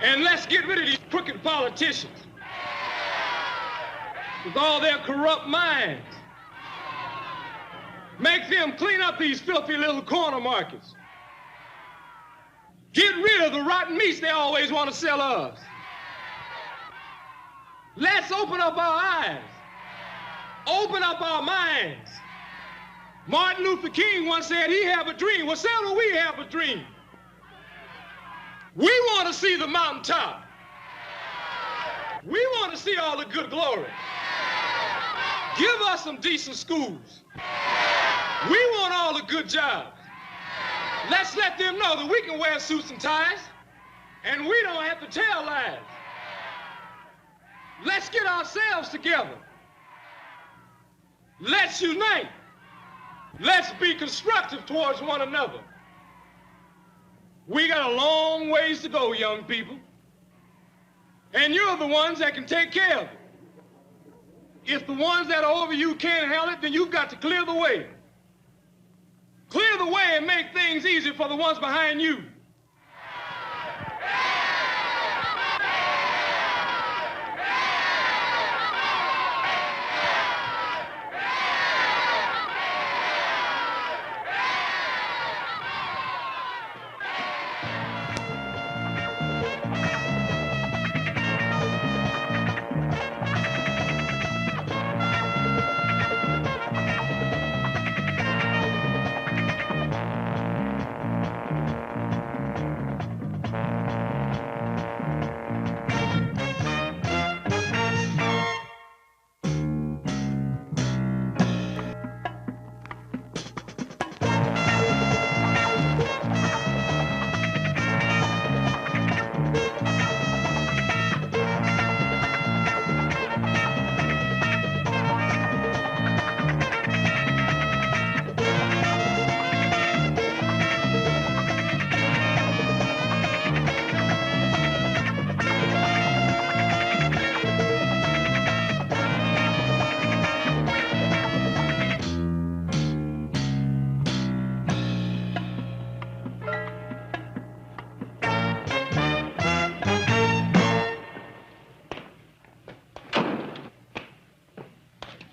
And let's get rid of these crooked politicians with all their corrupt minds. Make them clean up these filthy little corner markets. Get rid of the rotten meats they always want to sell us. Let's open up our eyes. Open up our minds. Martin Luther King once said he have a dream. Well, so do we have a dream. We want to see the mountaintop. We want to see all the good glory. Give us some decent schools. We want all the good jobs. Let's let them know that we can wear suits and ties, and we don't have to tell lies. Let's get ourselves together. Let's unite. Let's be constructive towards one another. We got a long ways to go, young people. And you're the ones that can take care of it. If the ones that are over you can't handle it, then you've got to clear the way. Clear the way and make things easy for the ones behind you.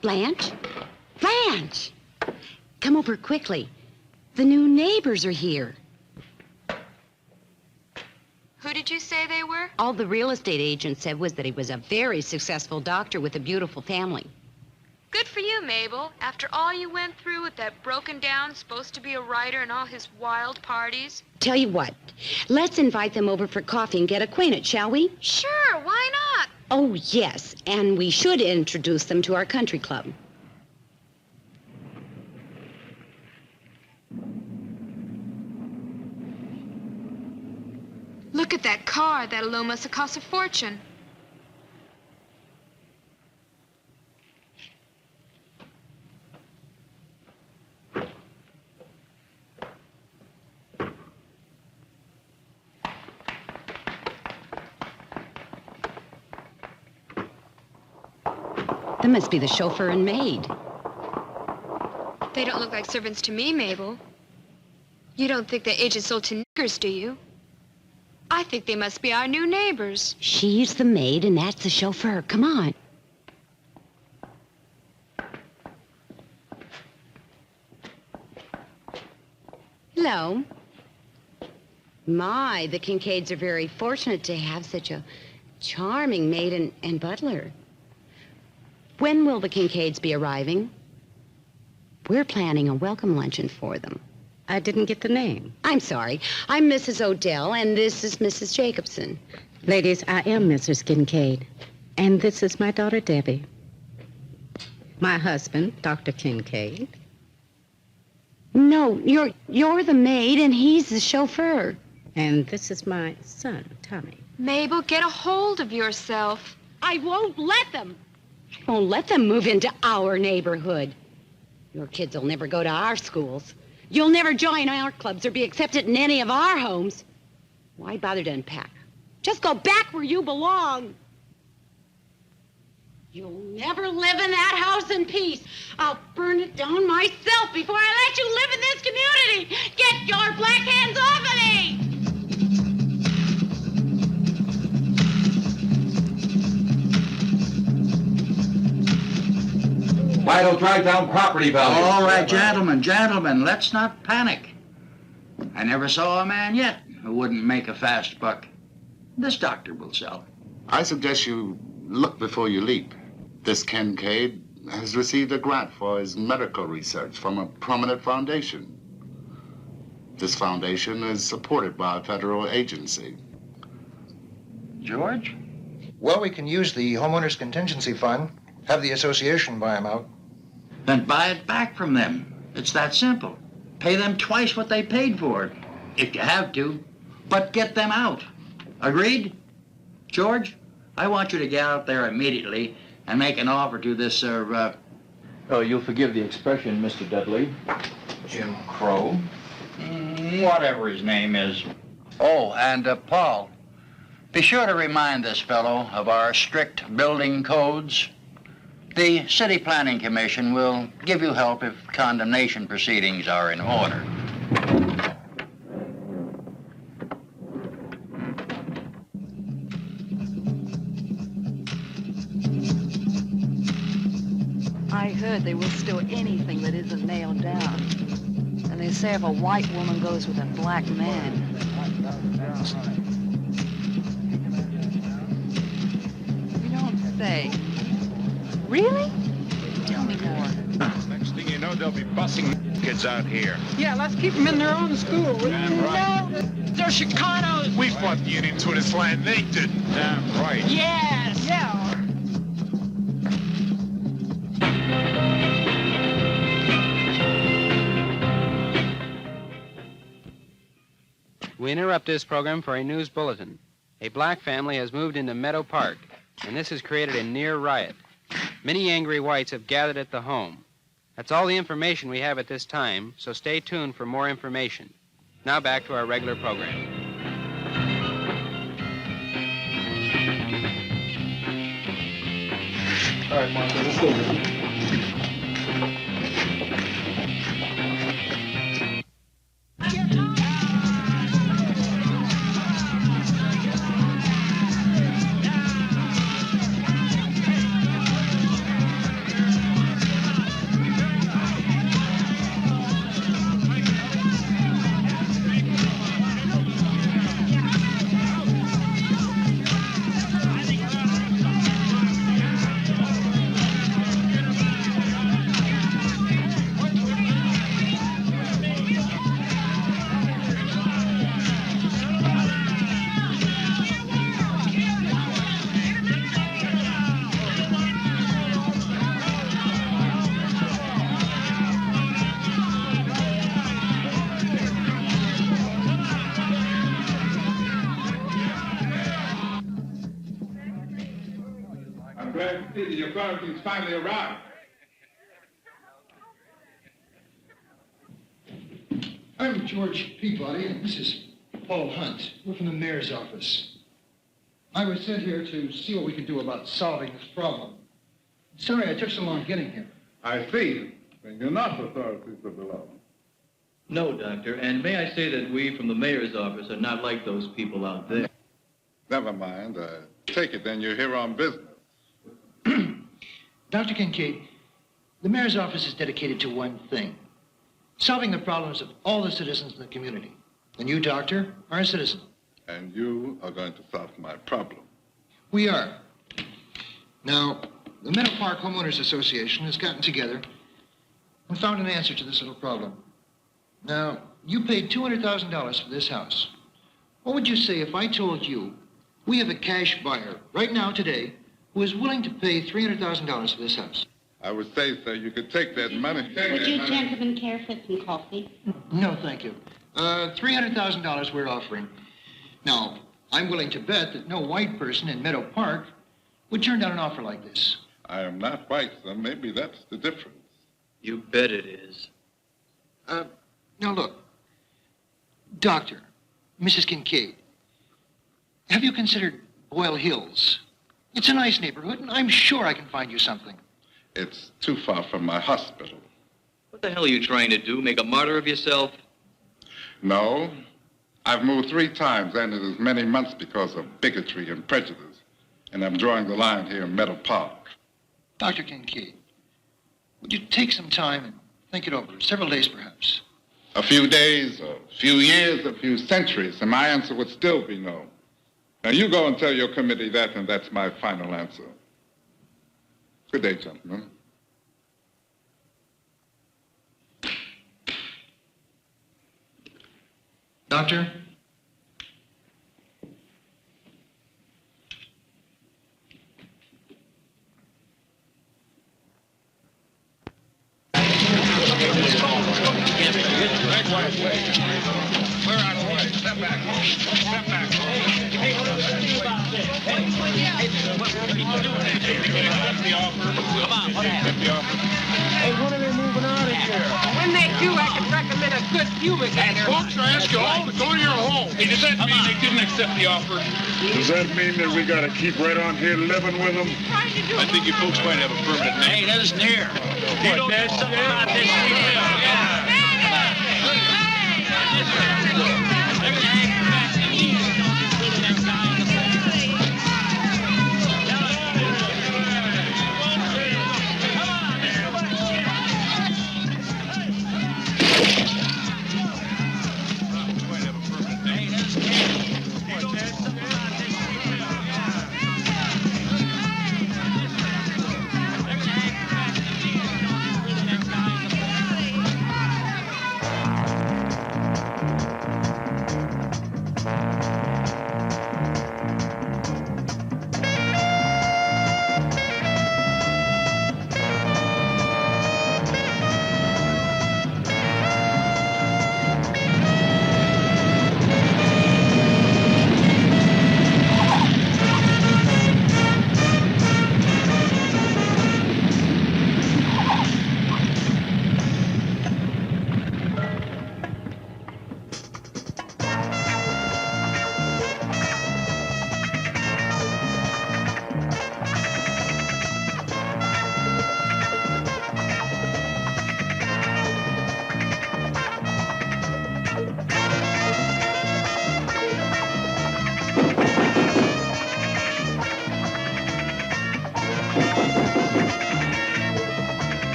Blanche? Blanche! Come over quickly. The new neighbors are here. Who did you say they were? All the real estate agent said was that he was a very successful doctor with a beautiful family. Good for you, Mabel. After all you went through with that broken down, supposed to be a writer and all his wild parties. Tell you what, let's invite them over for coffee and get acquainted, shall we? Sure, why not? Oh, yes, and we should introduce them to our country club. Look at that car. That alone must have cost a fortune. That must be the chauffeur and maid. They don't look like servants to me, Mabel. You don't think the agent sold to niggers, do you? I think they must be our new neighbors. She's the maid and that's the chauffeur. Come on. Hello. My, the Kincaids are very fortunate to have such a charming maid and butler. When will the Kincaids be arriving? We're planning a welcome luncheon for them. I didn't get the name. I'm sorry. I'm Mrs. Odell, and this is Mrs. Jacobson. Ladies, I am Mrs. Kincaid, and this is my daughter, Debbie. My husband, Dr. Kincaid. No, you're the maid, and he's the chauffeur. And this is my son, Tommy. Mabel, get a hold of yourself. I won't let them. I won't let them move into our neighborhood. Your kids will never go to our schools. You'll never join our clubs or be accepted in any of our homes. Why bother to unpack? Just go back where you belong. You'll never live in that house in peace. I'll burn it down myself before I let you live in this community. Get your black hands off of me! Why don't drive down property values? All right, gentlemen, let's not panic. I never saw a man yet who wouldn't make a fast buck. This doctor will sell. I suggest you look before you leap. This Kincaid has received a grant for his medical research from a prominent foundation. This foundation is supported by a federal agency. George? Well, we can use the homeowners contingency fund, have the association buy them out. Then buy it back from them. It's that simple. Pay them twice what they paid for it, if you have to, but get them out. Agreed? George, I want you to get out there immediately and make an offer to this, Oh, you'll forgive the expression, Mr. Dudley. Jim Crow? Whatever his name is. Oh, and Paul, be sure to remind this fellow of our strict building codes. The City Planning Commission will give you help if condemnation proceedings are in order. I heard they will steal anything that isn't nailed down. And they say if a white woman goes with a black man. You don't say. Really? Tell me more. Next thing you know, they'll be busing kids out here. Yeah, let's keep them in their own school. Damn right. No, they're Chicanos. We fought the Indians to this land. They didn't. Damn right. Yes. Yeah. We interrupt this program for a news bulletin. A black family has moved into Meadow Park, and this has created a near riot. Many angry whites have gathered at the home. That's all the information we have at this time, so stay tuned for more information. Now back to our regular program. All right, Martha, let's go. Glad to see the authorities finally arrived. I'm George Peabody, and this is Paul Hunt. We're from the mayor's office. I was sent here to see what we can do about solving this problem. Sorry I took so long getting here. I see. Then you're not authorities of the law. No, Doctor, and may I say that we from the mayor's office are not like those people out there. Never mind. Take it then you're here on business. Dr. Kincaid, the mayor's office is dedicated to one thing: solving the problems of all the citizens in the community. And you, Doctor, are a citizen. And you are going to solve my problem. We are. Now, the Meadow Park Homeowners Association has gotten together and found an answer to this little problem. Now, you paid $200,000 for this house. What would you say if I told you we have a cash buyer right now today who is willing to pay $300,000 for this house? I would say, sir, you could take that money. Would you gentlemen care for some coffee? No, thank you. $300,000 we're offering. Now, I'm willing to bet that no white person in Meadow Park would turn down an offer like this. I am not white, sir. Maybe that's the difference. You bet it is. Now look, Doctor, Mrs. Kincaid, have you considered Boyle Hills? It's a nice neighborhood, and I'm sure I can find you something. It's too far from my hospital. What the hell are you trying to do? Make a martyr of yourself? No. I've moved 3 times, and it is many months because of bigotry and prejudice. And I'm drawing the line here in Meadow Park. Dr. Kincaid, Would you take some time and think it over? Several days, perhaps. A few days, a few years, a few centuries, and my answer would still be no. Now, you go and tell your committee that, and that's my final answer. Good day, gentlemen. Doctor? Clear out of the way. Step back. Step back. Hey, when are they moving out of here? When they do, I can recommend a good fumigator. Folks, I ask you all to go to your home. Hey, does that mean they didn't accept the offer? Does that mean that we got to keep right on here living with them? I think you folks might have a permanent name. Hey, that isn't here. You don't know something about this.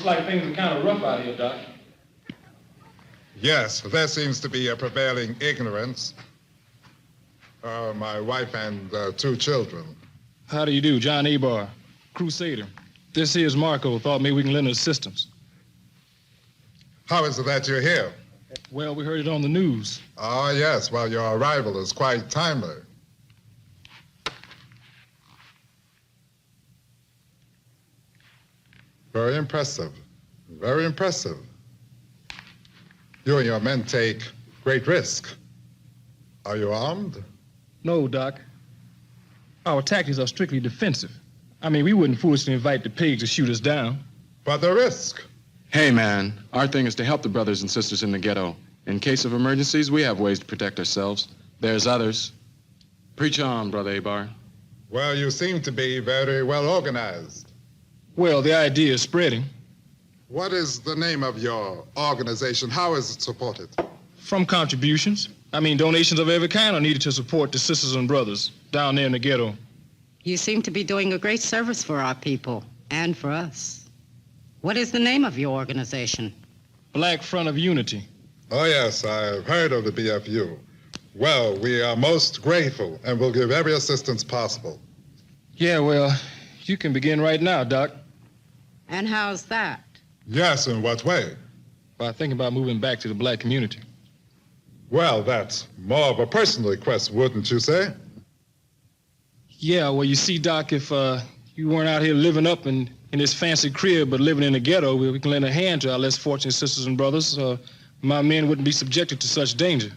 Like things are kind of rough out here, Doc. Yes, there seems to be a prevailing ignorance. My wife and 2 children. How do you do, John Abar, Crusader? This here's Marco. Thought maybe we can lend assistance. How is it that you're here? Well, we heard it on the news. Oh, yes. Well, your arrival is quite timely. Very impressive. Very impressive. You and your men take great risk. Are you armed? No, Doc. Our tactics are strictly defensive. I mean, we wouldn't foolishly invite the pigs to shoot us down. But the risk. Hey, man. Our thing is to help the brothers and sisters in the ghetto. In case of emergencies, we have ways to protect ourselves. There's others. Preach on, Brother Abar. Well, you seem to be very well organized. Well, the idea is spreading. What is the name of your organization? How is it supported? From contributions. I mean, donations of every kind are needed to support the sisters and brothers down there in the ghetto. You seem to be doing a great service for our people and for us. What is the name of your organization? Black Front of Unity. Oh, yes, I've heard of the BFU. Well, we are most grateful and will give every assistance possible. Yeah, well, you can begin right now, Doc. And how's that? Yes, in what way? By thinking about moving back to the black community. Well, that's more of a personal request, wouldn't you say? Yeah, well, you see, Doc, if you weren't out here living up in this fancy crib but living in the ghetto, we can lend a hand to our less fortunate sisters and brothers. My men wouldn't be subjected to such danger.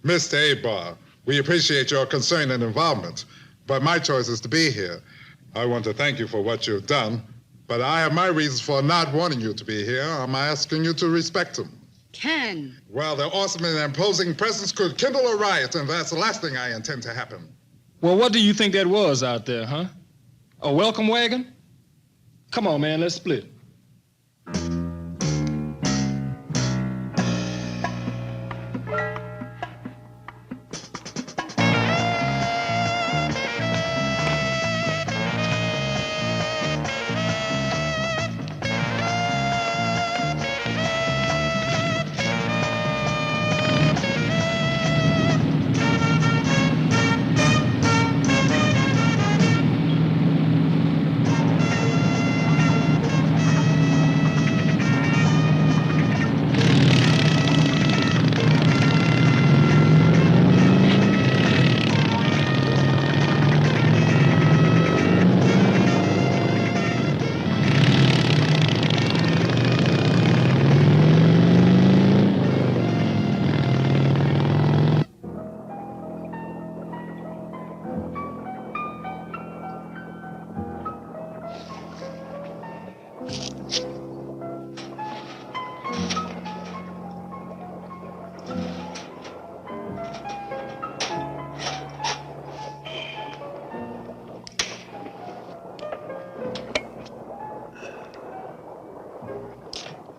Mr. Abar, we appreciate your concern and involvement, but my choice is to be here. I want to thank you for what you've done, but I have my reasons for not wanting you to be here. I'm asking you to respect them. Ken. Well, their awesome and imposing presence could kindle a riot, and that's the last thing I intend to happen. Well, what do you think that was out there, huh? A welcome wagon? Come on, man, let's split.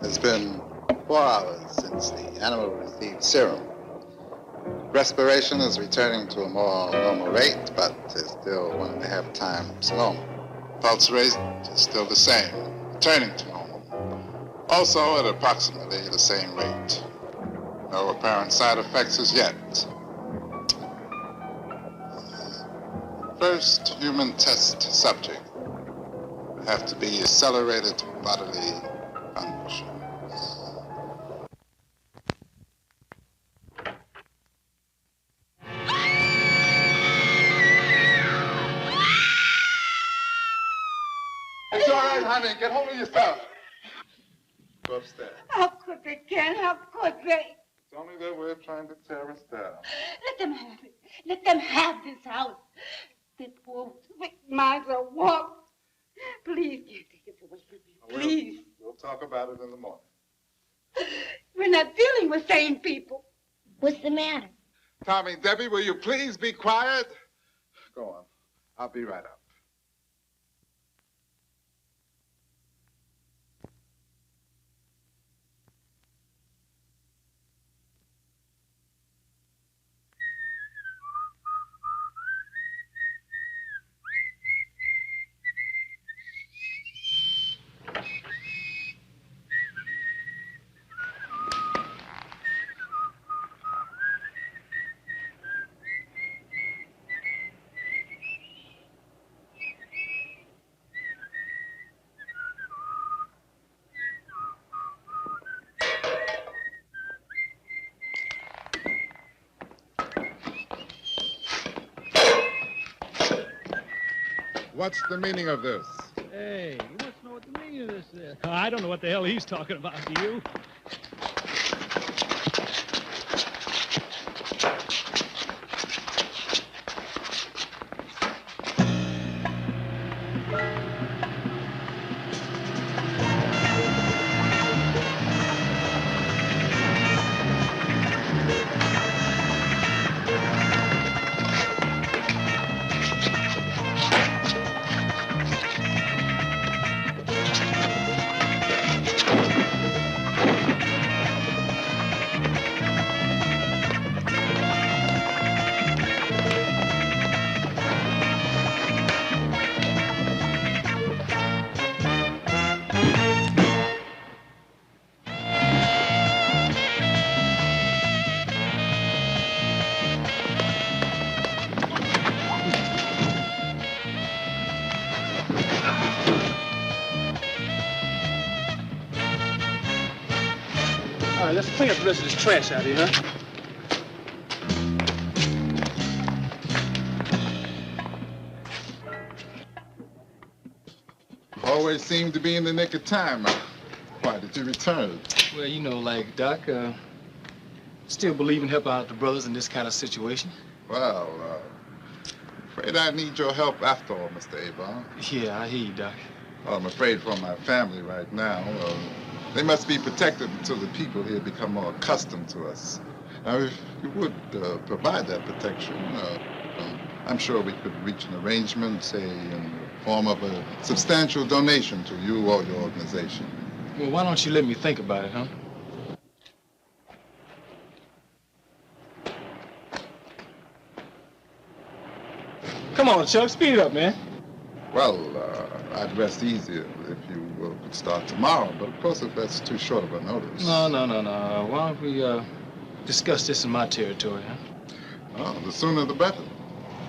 It's been 4 hours since the animal received serum. Respiration is returning to a more normal rate, but is still 1.5 times normal. Pulse rate is still the same, returning to normal. Also at approximately the same rate. No apparent side effects as yet. First human test subject will have to be accelerated bodily function. It's all right, honey. Get hold of yourself. Go upstairs. How could they, Ken? How could they? It's only their way of trying to tear us down. Let them have it. Let them have this house. This wolf, minds are walk. Please, can't take this away from me. Please. We'll talk about it in the morning. We're not dealing with sane people. What's the matter? Tommy, Debbie, will you please be quiet? Go on. I'll be right up. What's the meaning of this? Hey, you must know what the meaning of this is. I don't know what the hell he's talking about, do you? All right, let's clean up the rest of this trash out here, huh? Always seem to be in the nick of time. Why did you return? Well, you know, like, Doc, still believe in helping out the brothers in this kind of situation. Well, afraid I need your help after all, Mr. Abar. Yeah, I hear you, Doc. Well, I'm afraid for my family right now. They must be protected until the people here become more accustomed to us. Now, if you would provide that protection, I'm sure we could reach an arrangement, say, in the form of a substantial donation to you or your organization. Well, why don't you let me think about it, huh? Come on, Chuck, speed it up, man. Well, I'd rest easier if you could start tomorrow, but of course, if that's too short of a notice. No. Why don't we discuss this in my territory, huh? Oh, the sooner the better.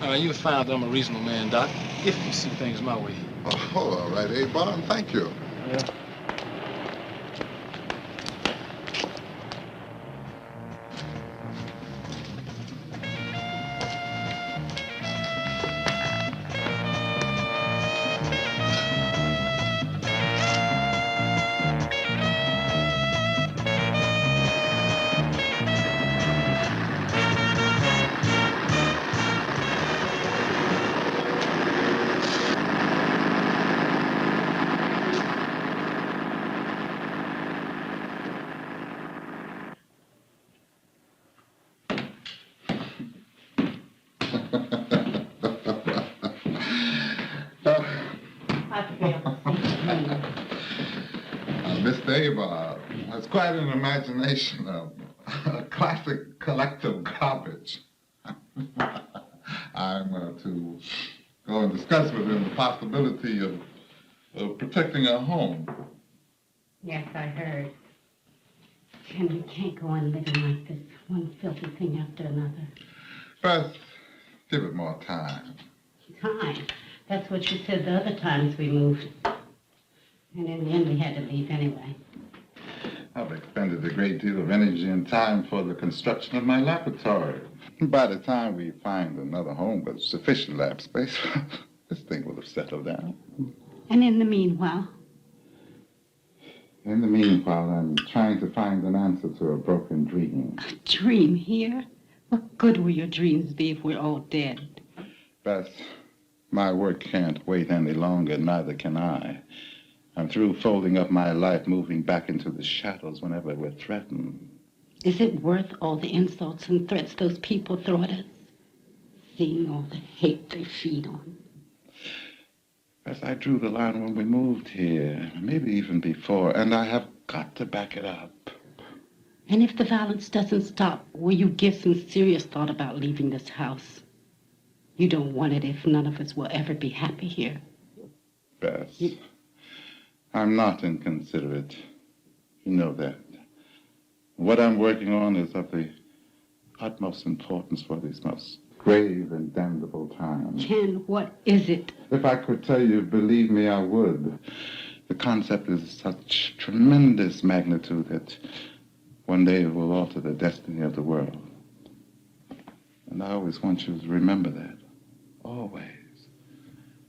You'll find that I'm a reasonable man, Doc, if you see things my way. Oh, all right, Abar, and thank you. Yeah. Mr. Abar has quite an imagination of classic collective garbage. I'm to go and discuss with him the possibility of protecting our home. Yes, I heard. And we can't go on living like this, one filthy thing after another. Beth, give it more time. Time? That's what you said the other times we moved. And in the end, we had to leave anyway. I've expended a great deal of energy and time for the construction of my laboratory. By the time we find another home with sufficient lab space, this thing will have settled down. And in the meanwhile? In the meanwhile, I'm trying to find an answer to a broken dream. A dream here? What good will your dreams be if we're all dead? Beth, my work can't wait any longer, neither can I. I'm through folding up my life, moving back into the shadows whenever we're threatened. Is it worth all the insults and threats those people throw at us? Seeing all the hate they feed on. Beth, I drew the line when we moved here, maybe even before, and I have got to back it up. And if the violence doesn't stop, will you give some serious thought about leaving this house? You don't want it if none of us will ever be happy here. Beth, I'm not inconsiderate. You know that. What I'm working on is of the utmost importance for these most grave and damnable times. Ken, what is it? If I could tell you, believe me, I would. The concept is such tremendous magnitude that one day it will alter the destiny of the world. And I always want you to remember that. Always.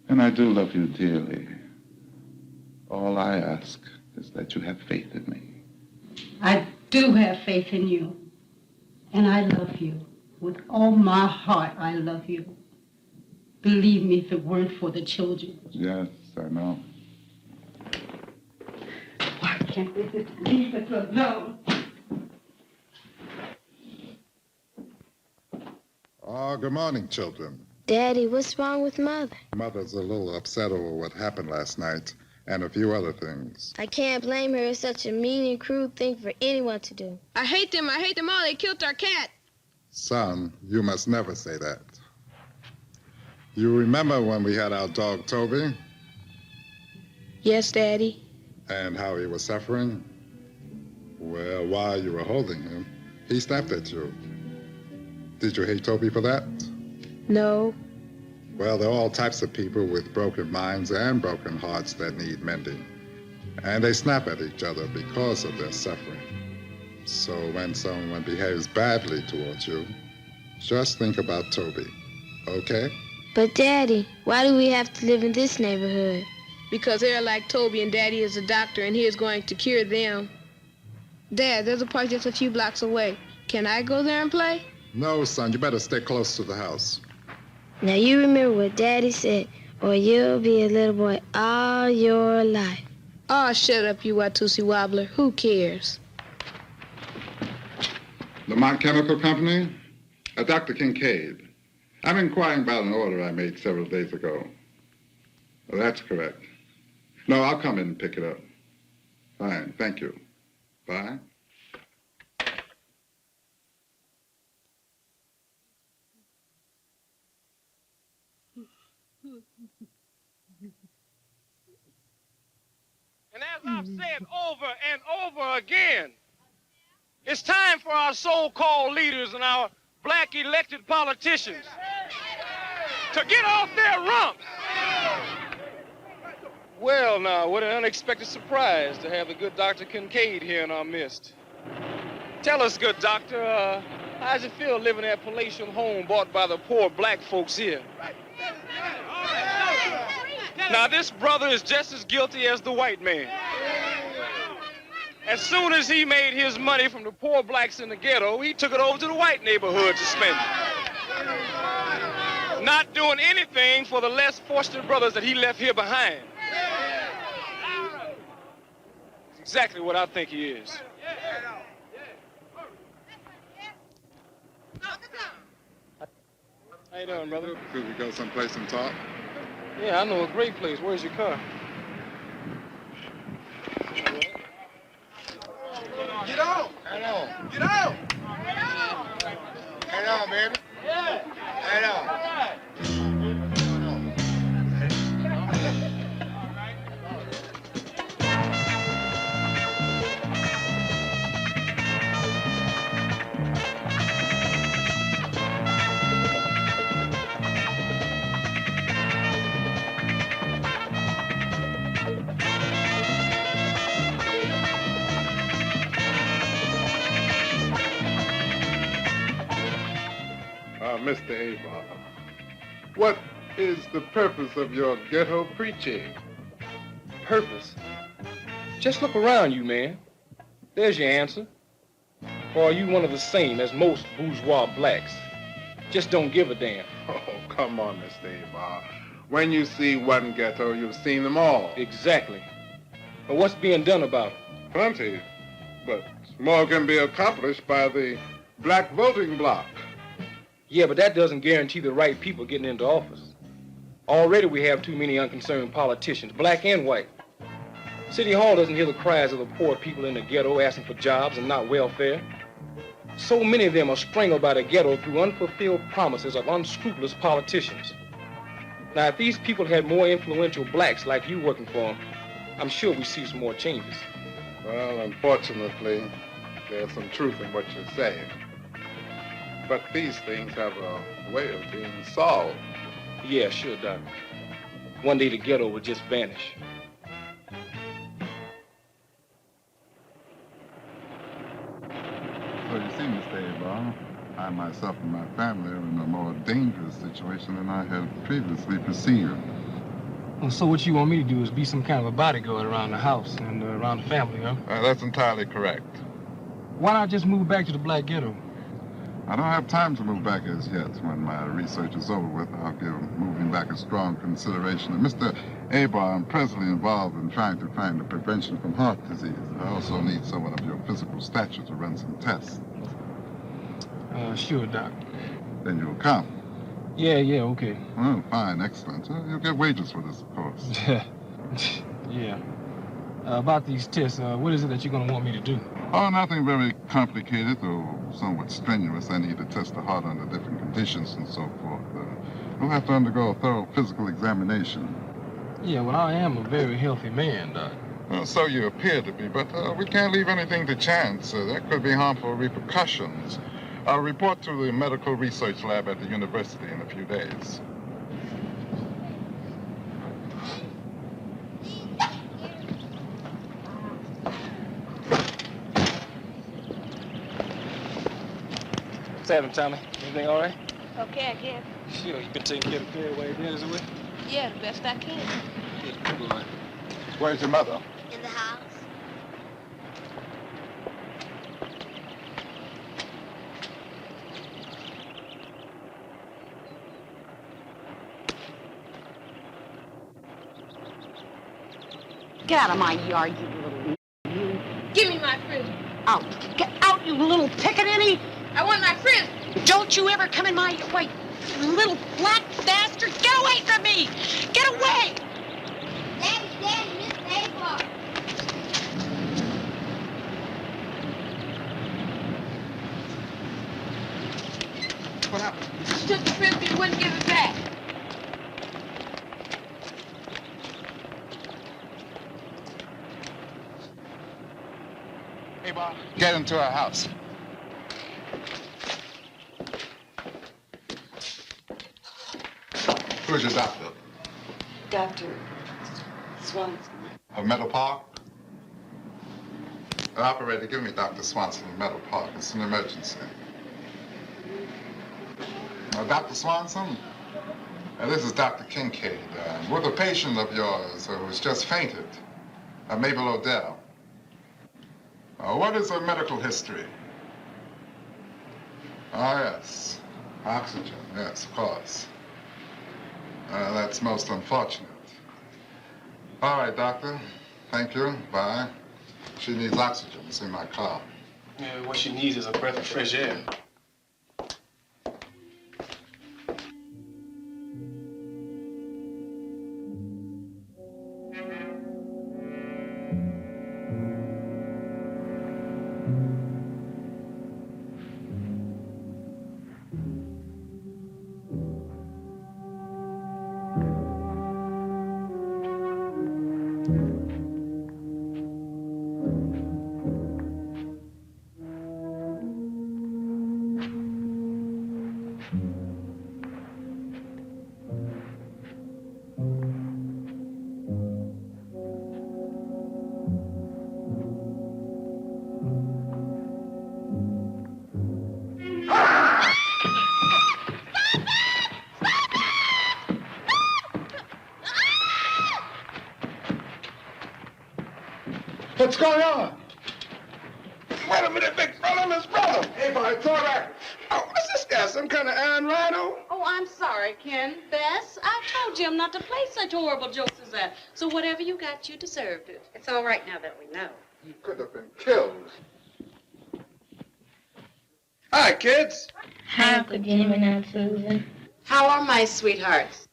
And I do love you dearly. All I ask is that you have faith in me. I do have faith in you. And I love you. With all my heart, I love you. Believe me, if it weren't for the children. Yes, I know. Why can't we just leave us alone? Oh, good morning, children. Daddy, what's wrong with Mother? Mother's a little upset over what happened last night and a few other things. I can't blame her. It's such a mean and cruel thing for anyone to do. I hate them all. They killed our cat. Son, you must never say that. You remember when we had our dog, Toby? Yes, Daddy. And how he was suffering? Well, while you were holding him, he snapped at you. Did you hate Toby for that? No. Well, there are all types of people with broken minds and broken hearts that need mending. And they snap at each other because of their suffering. So when someone behaves badly towards you, just think about Toby, okay? But Daddy, why do we have to live in this neighborhood? Because they're like Toby and Daddy is a doctor and he is going to cure them. Dad, there's a park just a few blocks away. Can I go there and play? No, son, you better stay close to the house. Now you remember what Daddy said, or you'll be a little boy all your life. Oh, shut up, you Watusi Wobbler. Who cares? Lamont Chemical Company? Dr. Kincaid. I'm inquiring about an order I made several days ago. Well, that's correct. No, I'll come in and pick it up. Fine, thank you. Bye. And as I've said over and over again, it's time for our so-called leaders and our black elected politicians to get off their rumps. Well, now, what an unexpected surprise to have the good Dr. Kincaid here in our midst. Tell us, good doctor, how does it feel living in that palatial home bought by the poor black folks here? Now, this brother is just as guilty as the white man. As soon as he made his money from the poor blacks in the ghetto, he took it over to the white neighborhood to spend it. Not doing anything for the less fortunate brothers that he left here behind. It's exactly what I think he is. How you doing, brother? Could we go someplace and talk? Yeah, I know a great place. Where's your car? Mr. Abar, what is the purpose of your ghetto preaching? Purpose? Just look around you, man. There's your answer. Or are you one of the same as most bourgeois blacks? Just don't give a damn. Oh, come on, Mr. Abar. When you see one ghetto, you've seen them all. Exactly. But what's being done about it? Plenty. But more can be accomplished by the black voting bloc. Yeah, but that doesn't guarantee the right people getting into office. Already we have too many unconcerned politicians, black and white. City Hall doesn't hear the cries of the poor people in the ghetto asking for jobs and not welfare. So many of them are strangled by the ghetto through unfulfilled promises of unscrupulous politicians. Now, if these people had more influential blacks like you working for them, I'm sure we'd see some more changes. Well, unfortunately, there's some truth in what you're saying. But these things have a way of being solved. Yeah, sure, Doc. One day the ghetto will just vanish. So you see, Mr. Abar, I myself and my family are in a more dangerous situation than I had previously perceived. Well, so what you want me to do is be some kind of a bodyguard around the house and around the family, huh? That's entirely correct. Why not just move back to the black ghetto? I don't have time to move back as yet. When my research is over with, I'll give moving back a strong consideration. And Mr. Abar, I'm presently involved in trying to find a prevention from heart disease. I also need someone of your physical stature to run some tests. Sure, Doc. Then you'll come. Yeah, okay. Well, fine, excellent. You'll get wages for this, of course. Yeah. About these tests, what is it that you're going to want me to do? Oh, nothing very complicated or somewhat strenuous. I need to test the heart under different conditions and so forth. You'll have to undergo a thorough physical examination. Yeah, well, I am a very healthy man, Doc. Well, so you appear to be, but we can't leave anything to chance. There could be harmful repercussions. I'll report to the medical research lab at the university in a few days. What's happening, Tommy? Everything all right? Okay, I guess. Sure, you been taking care of Perry while your daddy's away? Yeah, the best I can. Good boy. Where's your mother? In the house. Get out of my yard, you little... You. Give me my frisbee. Out. Get out, you little pickaninny. I want my frisbee. Don't you ever come in my way, you little black bastard. Get away from me. Get away. Daddy, Mr. Abar. What happened? She took the frisbee and wouldn't give it back. Hey, Bob. Get into our house. Who's your doctor? Dr. Swanson. Of Meadow Park? Operator, give me Dr. Swanson of Meadow Park. It's an emergency. Dr. Swanson? This is Dr. Kincaid. With a patient of yours who's just fainted. Mabel Odell. What is her medical history? Oh, yes. Oxygen, yes, of course. That's most unfortunate. All right, doctor. Thank you. Bye. She needs oxygen. It's in my car. Yeah, what she needs is a breath of fresh air. What's going on? Wait a minute, big fella, Miss Brother. Hey, boy, Tobar. Oh, what's this guy? Some kind of iron rhino? Oh, I'm sorry, Ken. Bess, I told Jim not to play such horrible jokes as that. So whatever you got, you deserved it. It's all right now that we know. You could have been killed. Hi, kids. Hi, Uncle Jim and Aunt Susan. How are my sweethearts?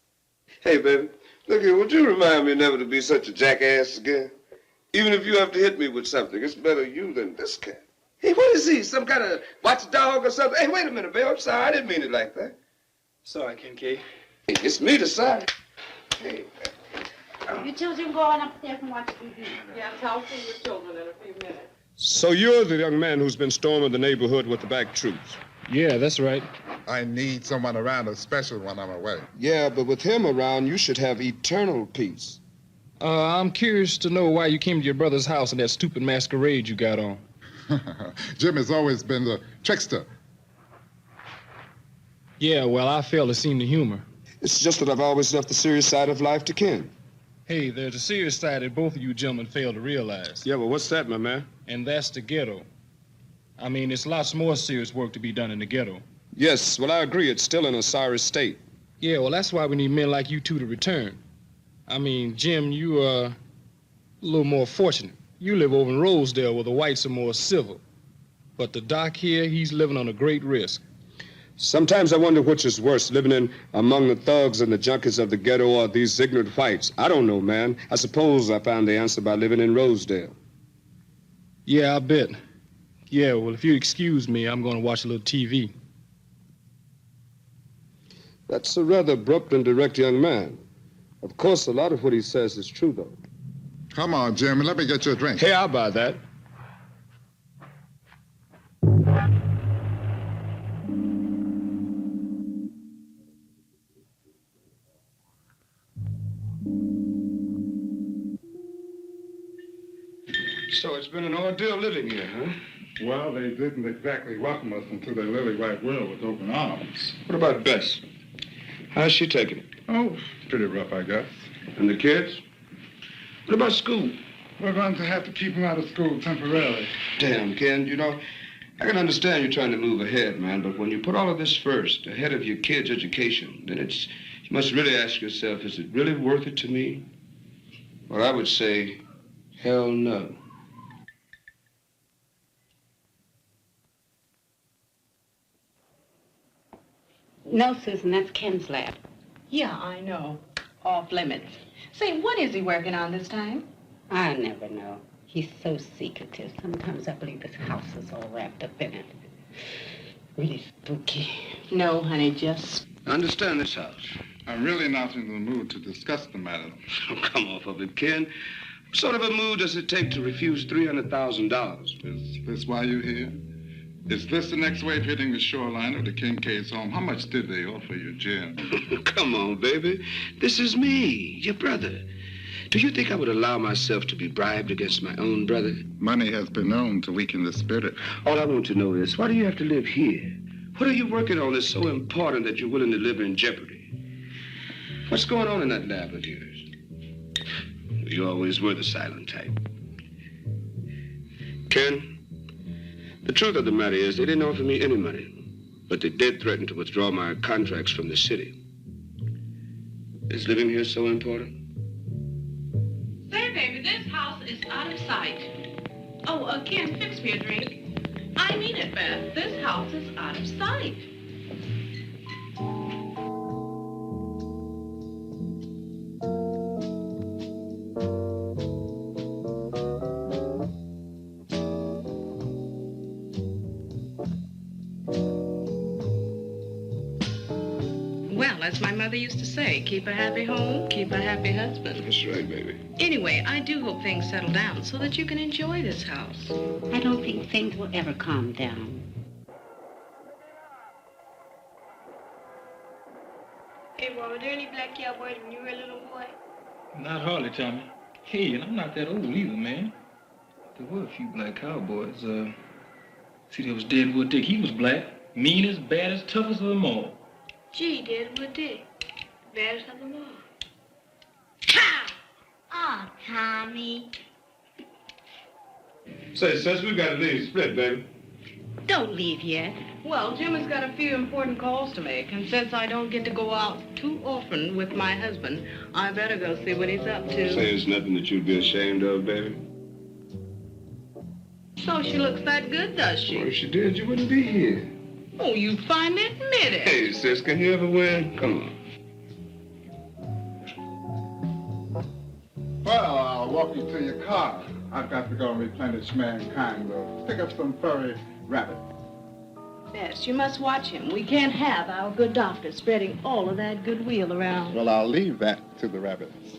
Hey, baby. Look here, would you remind me never to be such a jackass again? Even if you have to hit me with something, it's better you than this cat. Hey, what is he? Some kind of watchdog or something? Hey, wait a minute, babe. I'm sorry. I didn't mean it like that. Sorry, Kincaid. Hey, it's me to sorry. Hey, You children go on upstairs and watch TV. Yes, I'll see your children in a few minutes. So you're the young man who's been storming the neighborhood with the back troops? Yeah, that's right. I need someone around, especially when I'm away. Yeah, but with him around, you should have eternal peace. I'm curious to know why you came to your brother's house in that stupid masquerade you got on. Jim has always been the trickster. Yeah, well, I fail to see the humor. It's just that I've always left the serious side of life to Ken. Hey, there's a serious side that both of you gentlemen fail to realize. Yeah, but what's that, my man? And that's the ghetto. I mean, it's lots more serious work to be done in the ghetto. Yes, well, I agree. It's still in a sorry state. Yeah, well, that's why we need men like you two to return. I mean, Jim, you are a little more fortunate. You live over in Rosedale where the whites are more civil. But the doc here, he's living on a great risk. Sometimes I wonder which is worse, living in among the thugs and the junkies of the ghetto or these ignorant whites. I don't know, man. I suppose I found the answer by living in Rosedale. Yeah, I bet. Yeah, well, if you excuse me, I'm going to watch a little TV. That's a rather abrupt and direct young man. Of course, a lot of what he says is true, though. Come on, Jim, let me get you a drink. Hey, I'll buy that. So it's been an ordeal living here, huh? Well, they didn't exactly welcome us into their lily white world with open arms. What about Bess? How's she taking it? Oh, pretty rough, I guess. And the kids? What about school? We're going to have to keep them out of school temporarily. Damn, Ken, you know, I can understand you're trying to move ahead, man, but when you put all of this first, ahead of your kids' education, then you must really ask yourself, is it really worth it to me? Well, I would say, hell no. No, Susan, that's Ken's lab. Yeah, I know. Off limits. Say, what is he working on this time? I never know. He's so secretive. Sometimes I believe his house is all wrapped up in it. Really spooky. No, honey, just... I understand this house. I'm really not in the mood to discuss the matter. Oh, come off of it, Ken. What sort of a mood does it take to refuse $300,000? Is this why you're here? Is this the next wave hitting the shoreline of the Kincaid's home? How much did they offer you, Jim? Come on, baby. This is me, your brother. Do you think I would allow myself to be bribed against my own brother? Money has been known to weaken the spirit. All I want to know is, why do you have to live here? What are you working on that's so important that you're willing to live in jeopardy? What's going on in that lab of yours? You always were the silent type. Ken? The truth of the matter is, they didn't offer me any money, but they did threaten to withdraw my contracts from the city. Is living here so important? Say, baby, this house is out of sight. Oh, Ken, fix me a drink. I mean it, Beth. This house is out of sight. Well, as my mother used to say, keep a happy home, keep a happy husband. That's right, baby. Anyway, I do hope things settle down so that you can enjoy this house. I don't think things will ever calm down. Hey, Bob, were there any black cowboys when you were a little boy? Not hardly, Tommy. Hey, and I'm not that old either, man. There were a few black cowboys. See, there was Deadwood Dick. He was black. Meanest, baddest, toughest of them all. Gee, Deadwood Dick. Baddest of them all. Oh, Tommy. Say, sis, we got to leave split, baby. Don't leave yet. Well, Jim has got a few important calls to make, and since I don't get to go out too often with my husband, I better go see what he's up to. Say it's nothing that you'd be ashamed of, baby. So she looks that good, does she? Well, if she did, you wouldn't be here. Oh, you finally admit it. Hey, sis, can you ever win? Come on. Well, I'll walk you to your car. I've got to go and replenish mankind. Pick up some furry rabbit. Yes, you must watch him. We can't have our good doctor spreading all of that goodwill around. Well, I'll leave that to the rabbits.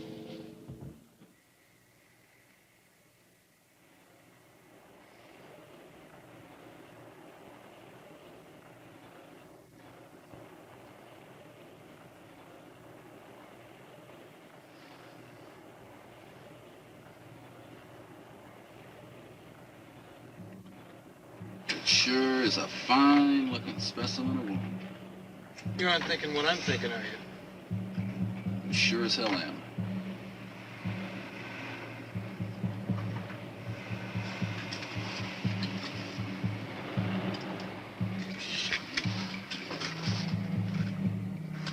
Sure is a fine-looking specimen of woman. You aren't thinking what I'm thinking, are you? Sure as hell am.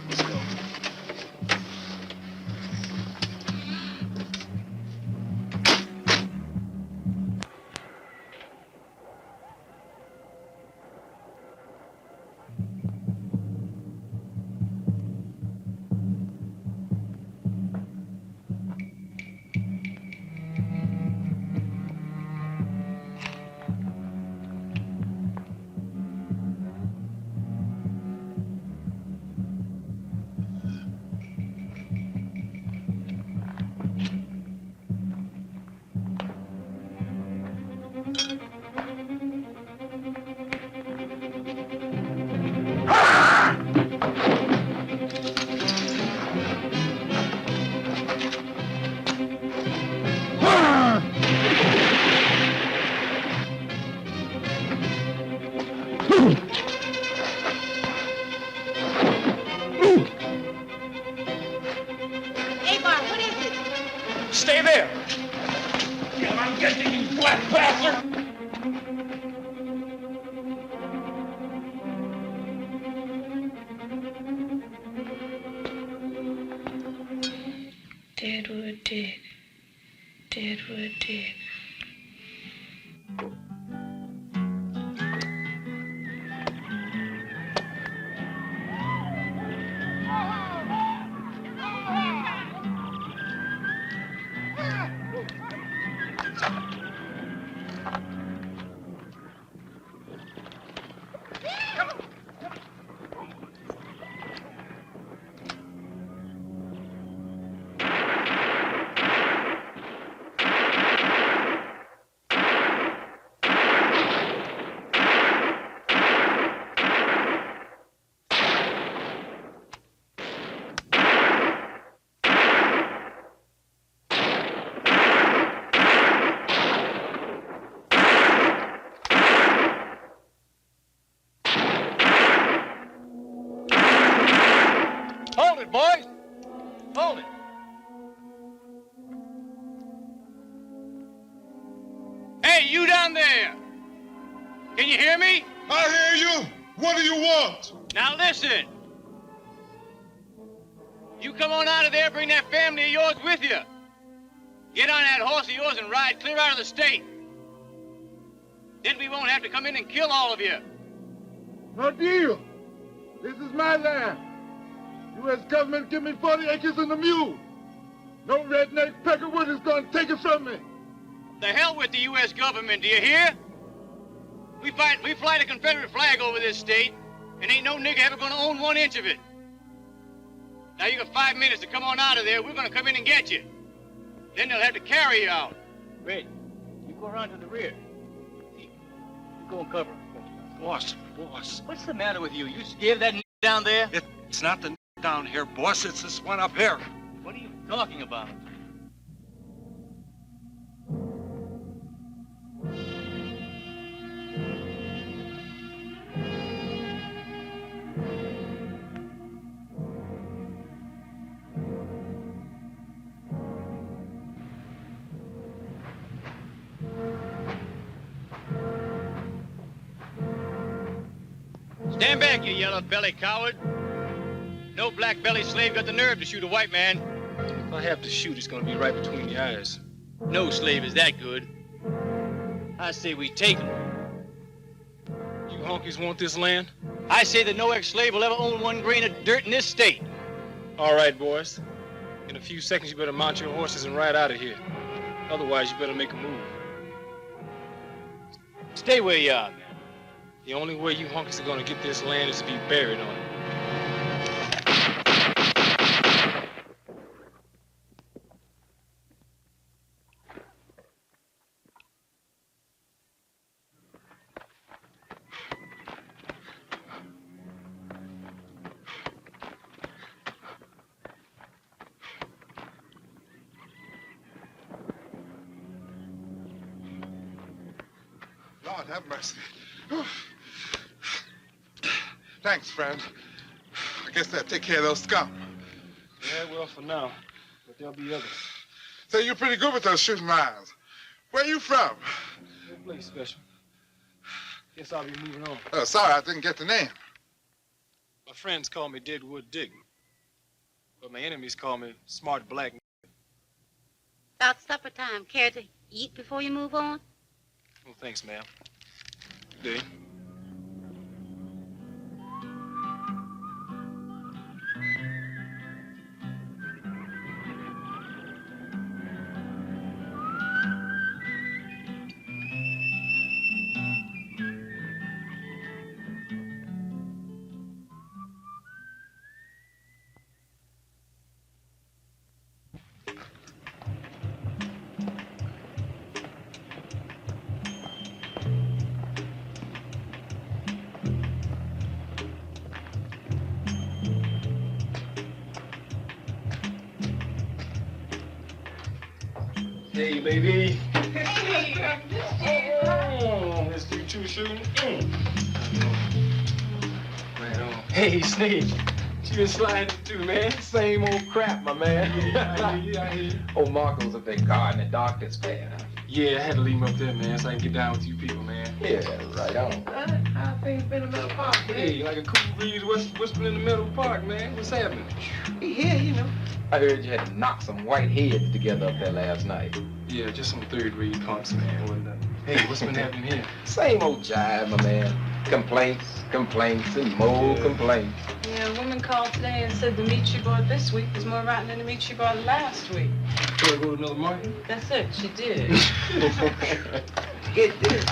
Let's go. Abar, what is it? Stay there! Damn, I'm getting you, black bastard! Deadwood dead. Deadwood dead. Hold it, boys! Hold it! Hey, you down there! Can you hear me? I hear you. What do you want? Now listen! You come on out of there, bring that family of yours with you. Get on that horse of yours and ride clear out of the state. Then we won't have to come in and kill all of you. No deal. This is my land. U.S. government give me 40 acres and a mule. No redneck peckerwood is going to take it from me. The hell with the U.S. government, do you hear? We fly the Confederate flag over this state, and ain't no nigger ever gonna own 1 inch of it. Now you got 5 minutes to come on out of there. We're gonna come in and get you. Then they'll have to carry you out. Red, you go around to the rear. You go and cover him. Boss, What's the matter with you? You scared of that down there? it's not the down here, boss. It's this one up here. What are you talking about? Stand back, you yellow-belly coward. No black-belly slave got the nerve to shoot a white man. If I have to shoot, it's gonna be right between the eyes. No slave is that good. I say we take him. You honkies want this land? I say that no ex-slave will ever own 1 grain of dirt in this state. All right, boys. In a few seconds, you better mount your horses and ride out of here. Otherwise, you better make a move. Stay where you are, man. The only way you honkies are gonna get this land is to be buried on it. Lord have mercy. Thanks, friend. I guess that'll take care of those scum. Yeah, well, for now. But there'll be others. Say, you're pretty good with those shooting irons. Where you from? No place special. Guess I'll be moving on. Oh, sorry, I didn't get the name. My friends call me Deadwood Dick. But my enemies call me Smart Black. About supper time. Care to eat before you move on? Well, thanks, ma'am. Good day. Hey, baby. Hey, Oh, missed you too soon. Hey, Snake. She been sliding too, man. Same old crap, my man. I hear you. Old Marco's up there guarding the doctor's pad, huh? Yeah, I had to leave him up there, man, so I can get down with you people, man. Yeah, right on. How things been in Meadow Park, man? Hey, like a cool breeze whispering in the Meadow Park, man. What's happening? Yeah, you know. I heard you had to knock some white heads together up there last night. Yeah, just some third-rate punks, man. Hey, what's been happening here? Same old jive, my man. Complaints, and more complaints. Yeah, a woman called today and said the meat she bought this week was more rotten than the meat she bought last week. Did I go to another market? That's it, she did. Get this.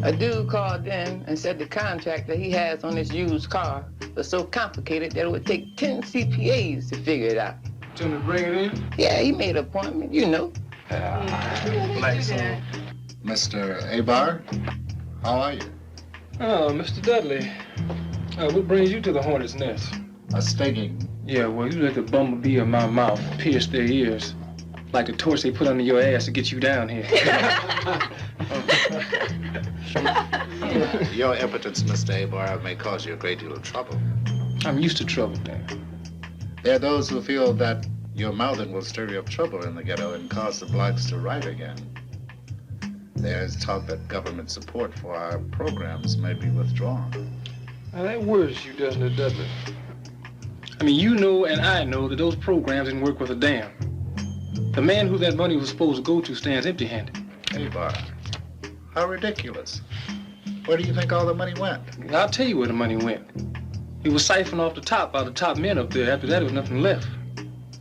A dude called in and said the contract that he has on his used car was so complicated that it would take 10 CPAs to figure it out. Tell him to bring it in? Yeah, he made an appointment, you know. Mr. Abar, how are you? Oh, Mr. Dudley. What brings you to the hornet's nest? A stinging. Yeah, well, you let the bumblebee of my mouth pierce their ears. Like the torch they put under your ass to get you down here. Your impotence, Mr. Abar, may cause you a great deal of trouble. I'm used to trouble, Dan. There are those who feel that your mouthing will stir up trouble in the ghetto and cause the blacks to write again. There's talk that government support for our programs may be withdrawn. Now, that worries you, doesn't it, Dudley? I mean, you know and I know that those programs didn't work worth a damn. The man who that money was supposed to go to stands empty-handed. Abar, how ridiculous. Where do you think all the money went? I'll tell you where the money went. It was siphoned off the top by the top men up there. After that, there was nothing left.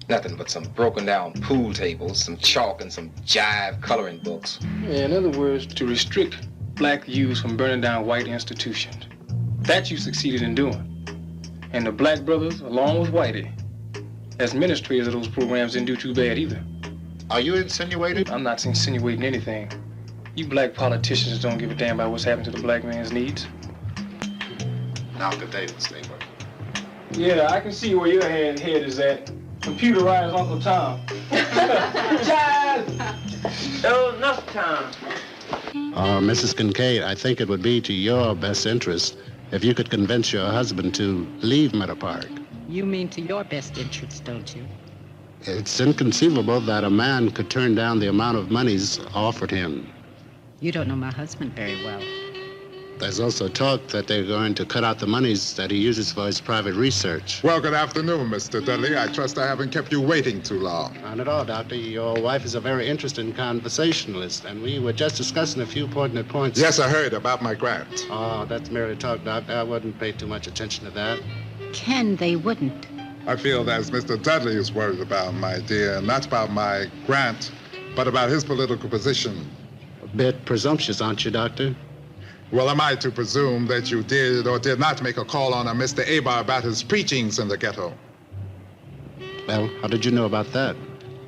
Nothing but some broken down pool tables, some chalk, and some jive coloring books. Yeah, in other words, to restrict black youths from burning down white institutions. That you succeeded in doing. And the black brothers, along with Whitey, as administrators of those programs, didn't do too bad either. Are you insinuating? I'm not insinuating anything. You black politicians don't give a damn about what's happening to the black man's needs. Now, good day, Mr. Abar. Yeah, I can see where your head is at. Computerized Uncle Tom. Child! Oh, enough time. Mrs. Kincaid, I think it would be to your best interest if you could convince your husband to leave Meadow Park. You mean to your best interest, don't you? It's inconceivable that a man could turn down the amount of monies offered him. You don't know my husband very well. There's also talk that they're going to cut out the monies that he uses for his private research. Well, good afternoon, Mr. Dudley. I trust I haven't kept you waiting too long. Not at all, Doctor. Your wife is a very interesting conversationalist, and we were just discussing a few pertinent points. Yes, I heard about my grant. Oh, that's merely talk, Doctor. I wouldn't pay too much attention to that. Ken, they wouldn't. I feel that as Mr. Dudley is worried about, my dear, not about my grant, but about his political position. A bit presumptuous, aren't you, Doctor? Well, am I to presume that you did or did not make a call on a Mr. Abar about his preachings in the ghetto? Well, how did you know about that?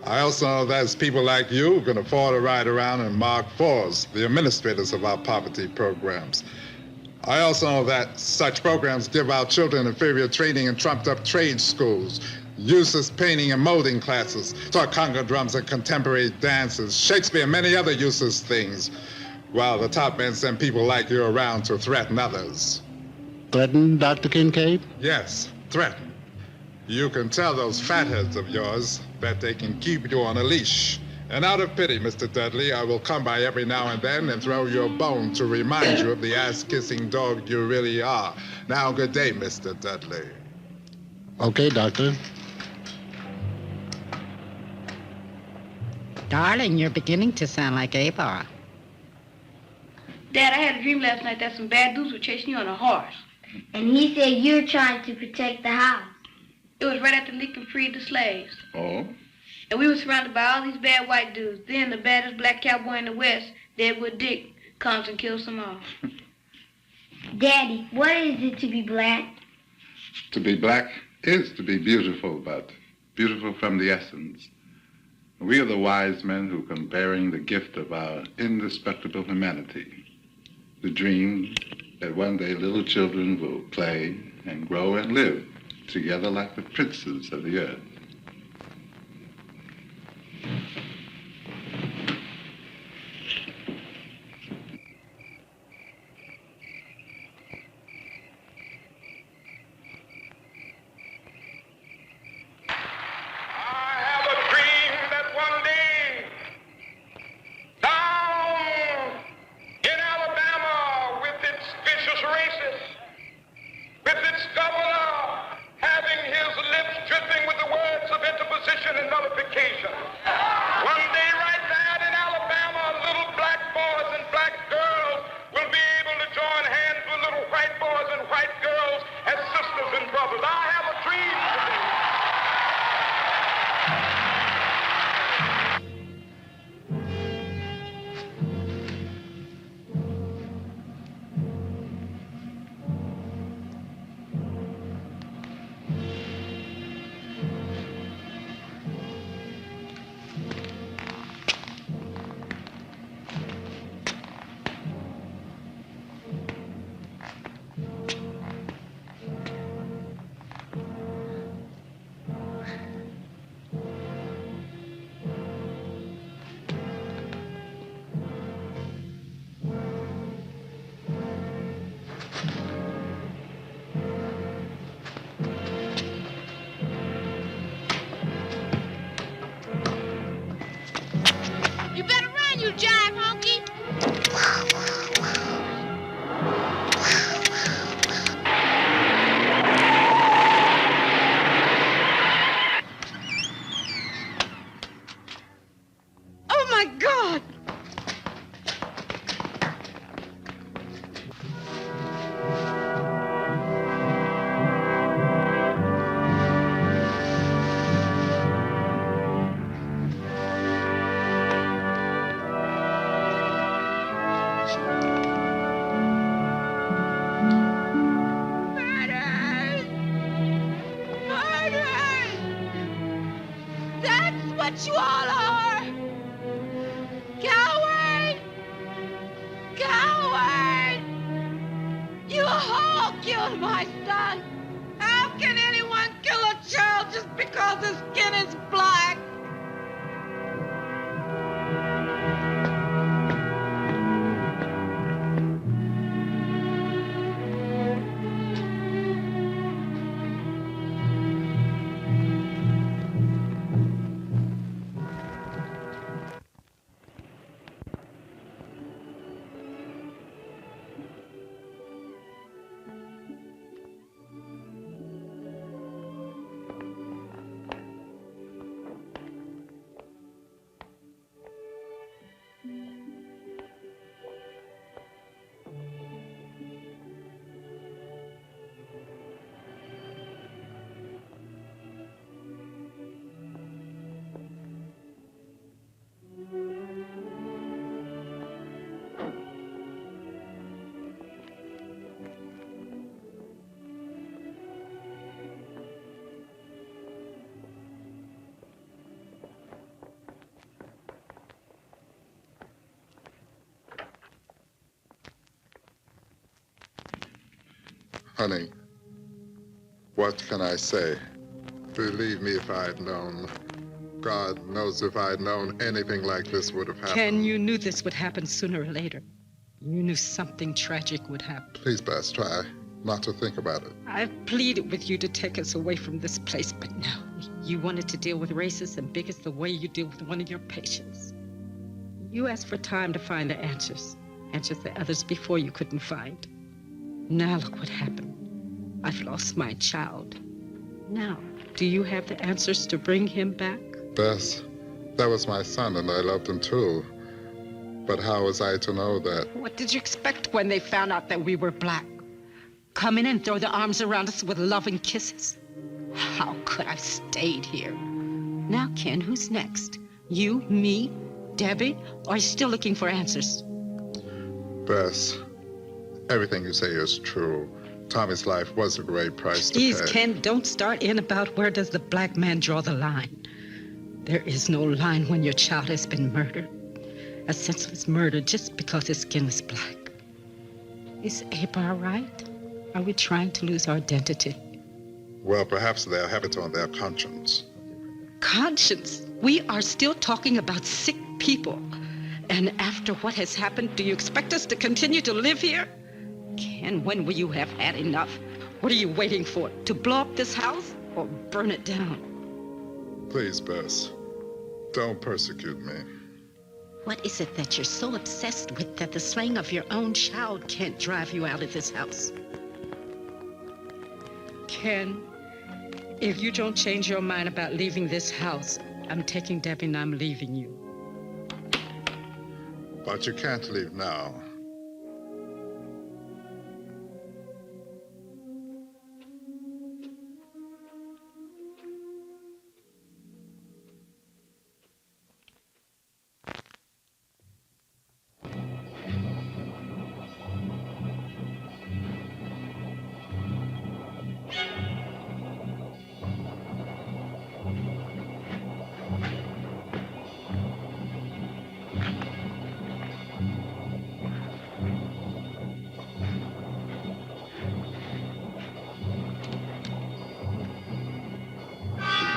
I also know there's people like you who can afford to ride around and mark fours, the administrators of our poverty programs. I also know that such programs give our children inferior training in trumped-up trade schools, useless painting and molding classes, taught conga drums and contemporary dances, Shakespeare and many other useless things, while the top men send people like you around to threaten others. Threaten, Dr. Kincaid? Yes, threaten. You can tell those fatheads of yours that they can keep you on a leash. And out of pity, Mr. Dudley, I will come by every now and then and throw you a bone to remind you of the ass-kissing dog you really are. Now, good day, Mr. Dudley. Okay, Doctor. Darling, you're beginning to sound like Abar. Dad, I had a dream last night that some bad dudes were chasing you on a horse. And he said you're trying to protect the house. It was right after Lincoln freed the slaves. Oh? And we were surrounded by all these bad white dudes. Then the baddest black cowboy in the West, Deadwood Dick, comes and kills them all. Daddy, what is it to be black? To be black is to be beautiful, but beautiful from the essence. We are the wise men who come bearing the gift of our indestructible humanity. The dream that one day little children will play and grow and live together like the princes of the earth. You better run, you jive monkey. Oh, my God! That's what you all are! Coward! Coward! You all killed my son! How can anyone kill a child just because his skin is black? Honey, what can I say? Believe me, if I'd known. God knows if I'd known anything like this would have happened. Ken, you knew this would happen sooner or later. You knew something tragic would happen. Please, Bess, try not to think about it. I've pleaded with you to take us away from this place, but no. You wanted to deal with racists and bigots the way you deal with one of your patients. You asked for time to find the answers that others before you couldn't find. Now look what happened. I've lost my child. Now, do you have the answers to bring him back? Bess, that was my son, and I loved him too. But how was I to know that? What did you expect when they found out that we were black? Come in and throw their arms around us with loving kisses? How could I have stayed here? Now, Ken, who's next? You, me, Debbie? Or are you still looking for answers? Bess, everything you say is true. Tommy's life was a great price to pay. Please, Ken, don't start in about where does the black man draw the line. There is no line when your child has been murdered. A senseless murder just because his skin was black. Is Abar right? Are we trying to lose our identity? Well, perhaps they'll have it on their conscience. Conscience? We are still talking about sick people. And after what has happened, do you expect us to continue to live here? Ken, when will you have had enough? What are you waiting for? To blow up this house or burn it down? Please, Bess, don't persecute me. What is it that you're so obsessed with that the slaying of your own child can't drive you out of this house? Ken, if you don't change your mind about leaving this house, I'm taking Debbie and I'm leaving you. But you can't leave now.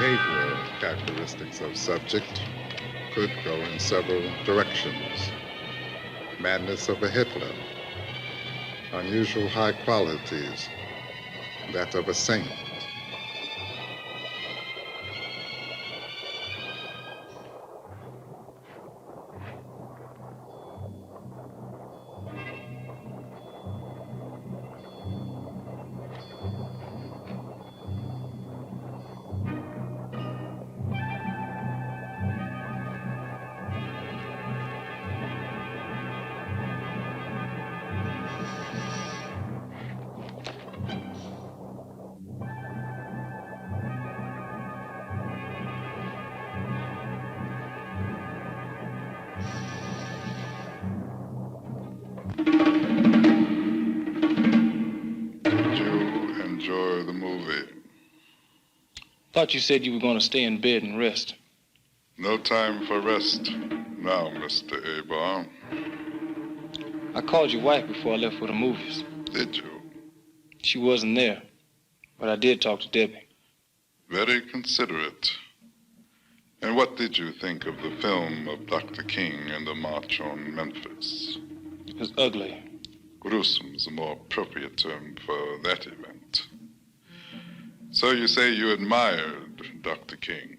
Behavioral characteristics of subject could go in several directions. Madness of a Hitler, unusual high qualities, that of a saint. Thought you said you were going to stay in bed and rest. No time for rest now, Mr. Abar. I called your wife before I left for the movies. Did you? She wasn't there, but I did talk to Debbie. Very considerate. And what did you think of the film of Dr. King and the March on Memphis? It was ugly. Gruesome is a more appropriate term for that event. So you say you admired Dr. King?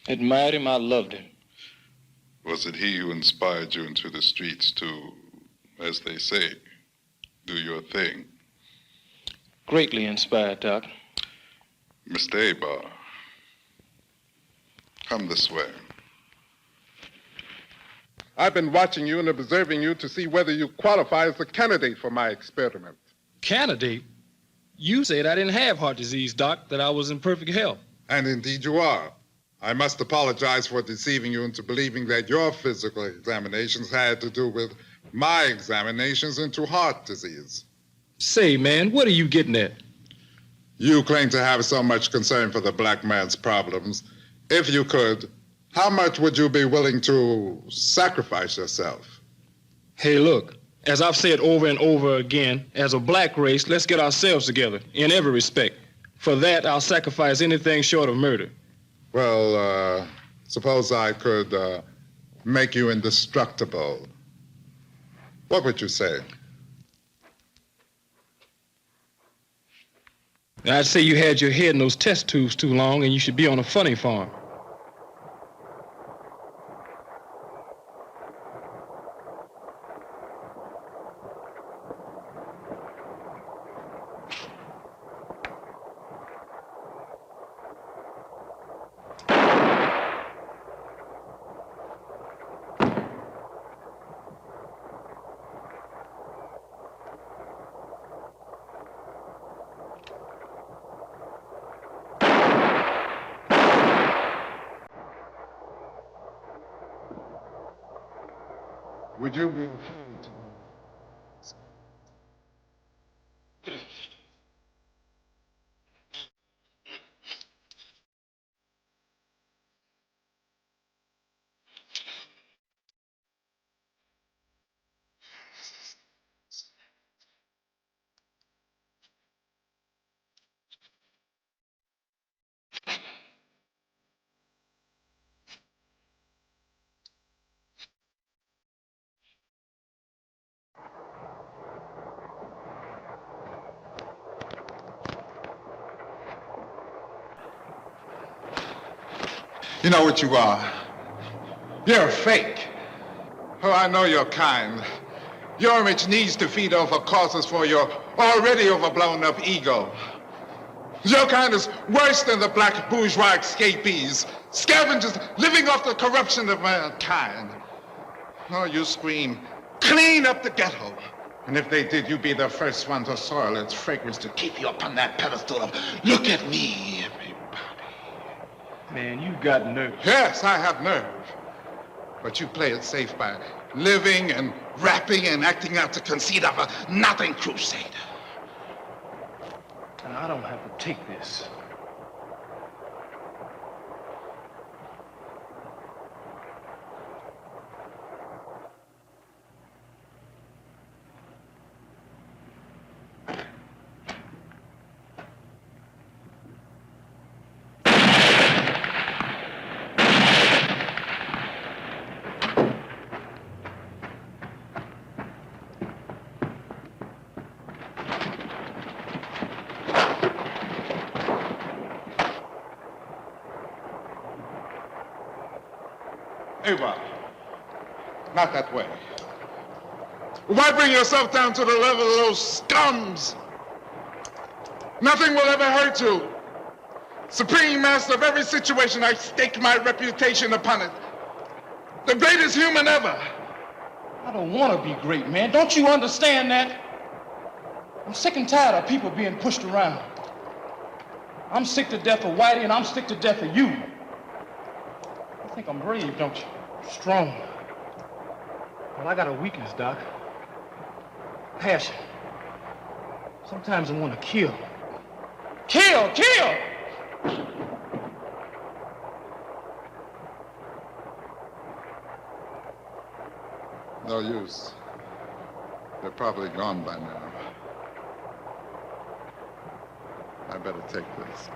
Admired him, I loved him. Was it he who inspired you into the streets to, as they say, do your thing? Greatly inspired, Doc. Mr. Abar, come this way. I've been watching you and observing you to see whether you qualify as a candidate for my experiment. Candidate? You said I didn't have heart disease, Doc, that I was in perfect health. And indeed you are. I must apologize for deceiving you into believing that your physical examinations had to do with my examinations into heart disease. Say, man, what are you getting at? You claim to have so much concern for the black man's problems. If you could, how much would you be willing to sacrifice yourself? Hey, look, As I've said over and over again, as a black race, let's get ourselves together in every respect. For that, I'll sacrifice anything short of murder. Well, suppose I could make you indestructible. What would you say? I'd say you had your head in those test tubes too long and you should be on a funny farm. Would you be... You know what you are? You're a fake. Oh, I know your kind. Your image needs to feed off of causes for your already overblown up ego. Your kind is worse than the black bourgeois escapees, scavengers living off the corruption of mankind. Oh, you scream, clean up the ghetto. And if they did, you'd be the first one to soil its fragrance to keep you up on that pedestal of, look at me, everybody. Man, you got nerve. Yes, I have nerve. But you play it safe by living and rapping and acting out the conceit of a nothing crusader. And I don't have to take this. Abar, not that way. Why bring yourself down to the level of those scums? Nothing will ever hurt you. Supreme master of every situation, I stake my reputation upon it. The greatest human ever. I don't want to be great, man. Don't you understand that? I'm sick and tired of people being pushed around. I'm sick to death of Whitey, and I'm sick to death of you. You think I'm brave, don't you? Strong. Well, I got a weakness, Doc. Passion. Sometimes I want to kill. Kill! Kill! No use. They're probably gone by now. I better take this.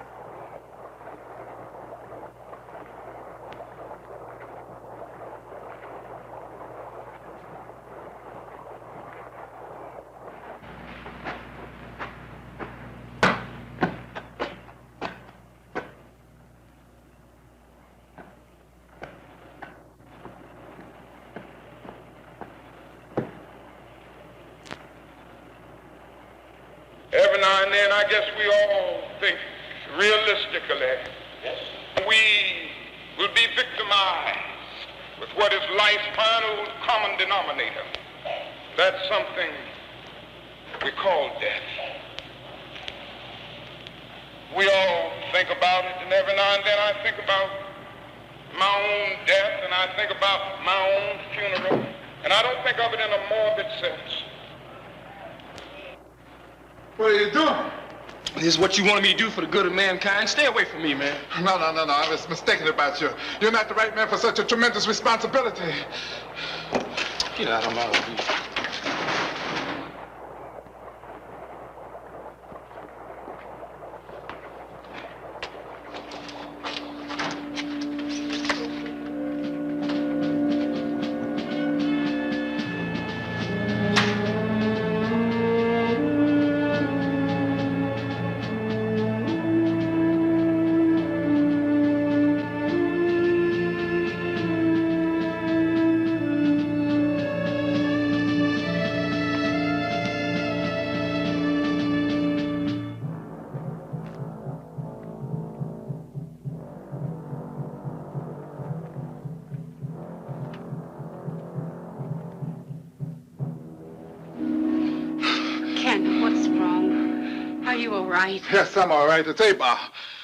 Every now and then, I guess we all think realistically. We will be victimized with what is life's final common denominator. That's something we call death. We all think about it, and every now and then I think about my own death, and I think about my own funeral, and I don't think of it in a morbid sense. What are you doing? This is what you wanted me to do for the good of mankind. Stay away from me, man. No. I was mistaken about you. You're not the right man for such a tremendous responsibility. Get out of my way. you all right? Yes, I'm all right. It's Abar.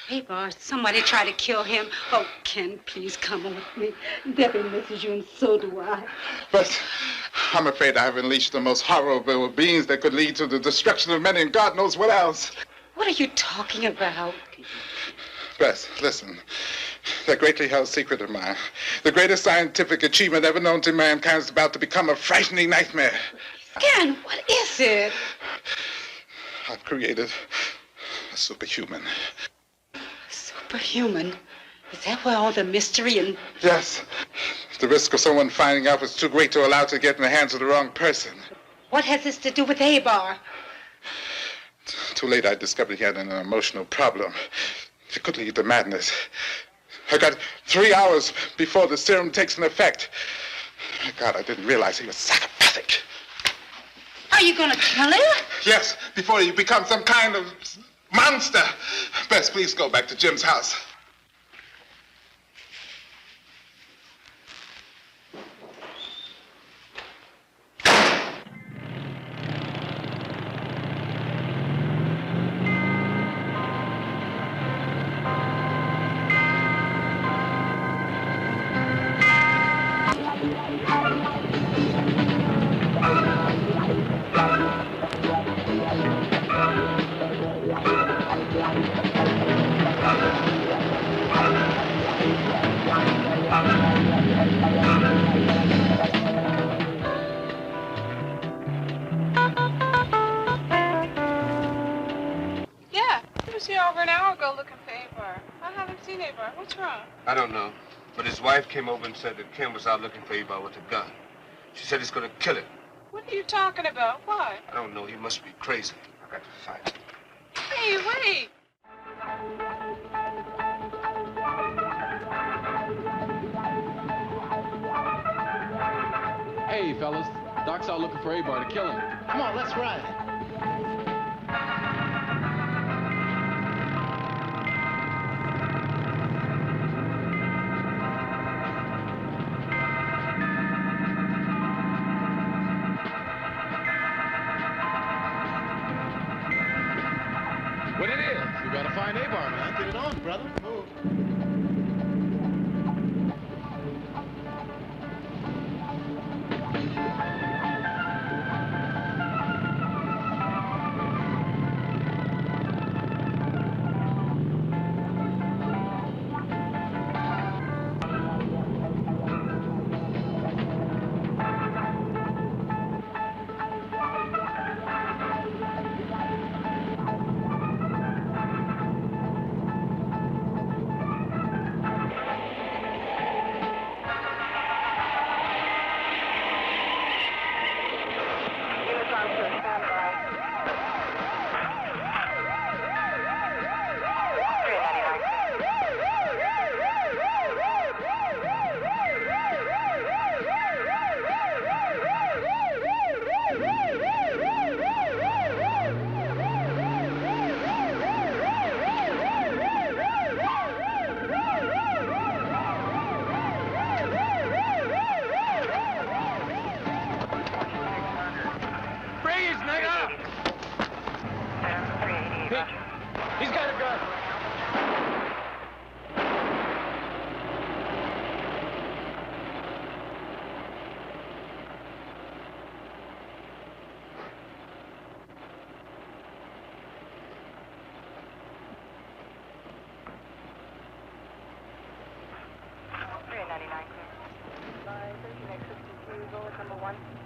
Abar, somebody tried to kill him. Oh, Ken, please come with me. Debbie misses you, and so do I. But I'm afraid I have unleashed the most horrible beings that could lead to the destruction of many and God knows what else. What are you talking about? Bess, listen. That greatly held secret of mine, the greatest scientific achievement ever known to mankind, is about to become a frightening nightmare. Ken, what is it? I've created a superhuman. Superhuman? Is that where all the mystery and... Yes. The risk of someone finding out was too great to allow it to get in the hands of the wrong person. What has this to do with Abar? Too late I discovered he had an emotional problem. It could lead to madness. I got 3 hours before the serum takes an effect. My God, I didn't realize he was psychopathic. Are you gonna kill him? Yes, before he becomes some kind of monster. Bess, please go back to Jim's house. Over an hour ago looking for Abar. I haven't seen Abar. What's wrong? I don't know. But his wife came over and said that Ken was out looking for Abar with a gun. She said he's gonna kill him. What are you talking about? Why? I don't know. He must be crazy. I got to fight. Hey, wait! Hey, fellas. Doc's out looking for Abar to kill him. Come on, let's ride. What it is? We gotta find Abar, man. Get it on, brother. Move. He's got a gun.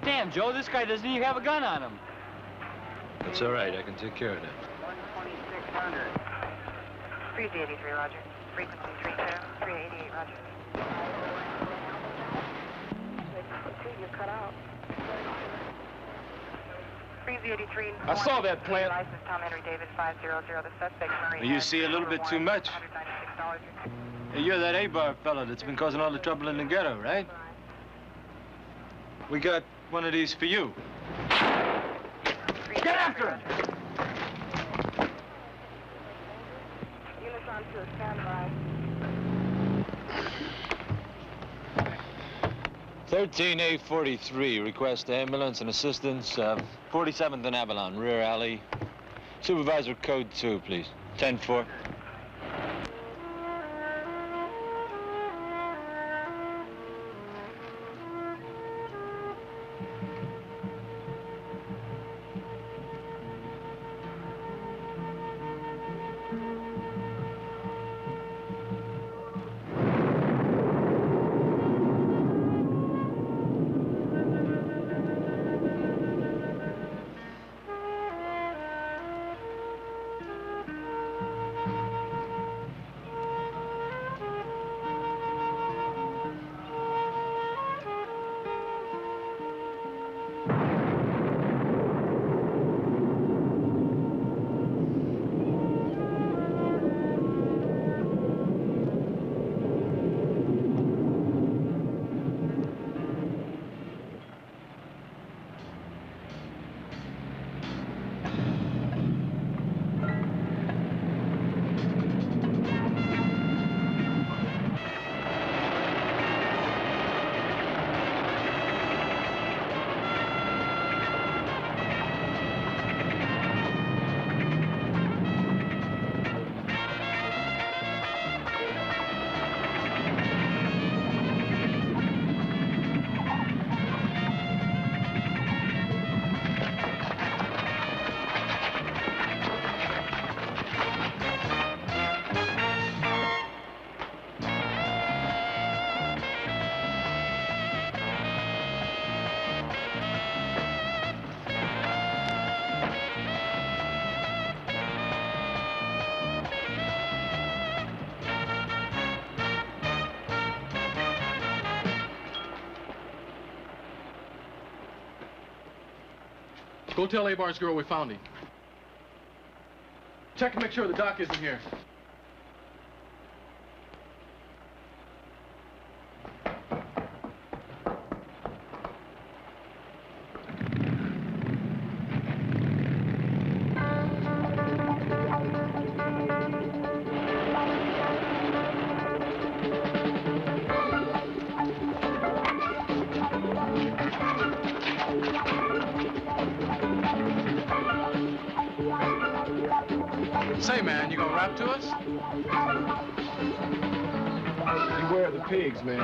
Damn, Joe, this guy doesn't even have a gun on him. That's all right. I can take care of that. 12600. 383, roger. Frequency 32, 388, roger. You're cut out. 383. I saw that plant. License Tom Henry David 500. The suspect Murray. You see a little bit too much. Hey, you're that Abar fella that's been causing all the trouble in the ghetto, right? We got one of these for you. Get after him! Units on to standby. 13843, request ambulance and assistance, 47th and Avalon, rear alley. Supervisor code 2, please. 10-4. Go tell Abar's girl we found him. Check to make sure the doc isn't here. Say, man, you gonna rap to us? Beware of the pigs, man.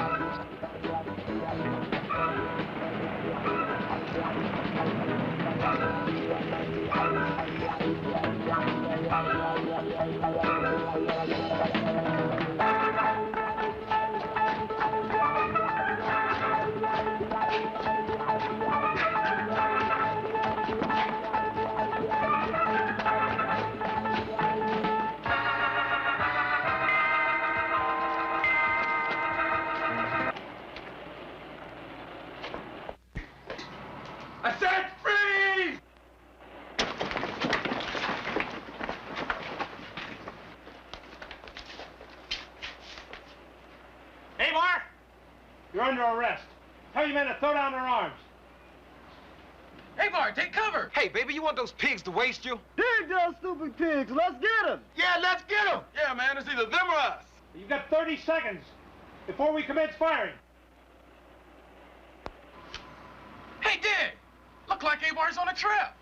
I said freeze! Abar! You're under arrest. Tell your men to throw down their arms. Abar, take cover! Hey, baby, you want those pigs to waste you? Dig those stupid pigs. Let's get them. Yeah, let's get them! Yeah, man, it's either them or us. You've got 30 seconds before we commence firing. Hey, Dig! Look like Abar's on a trip.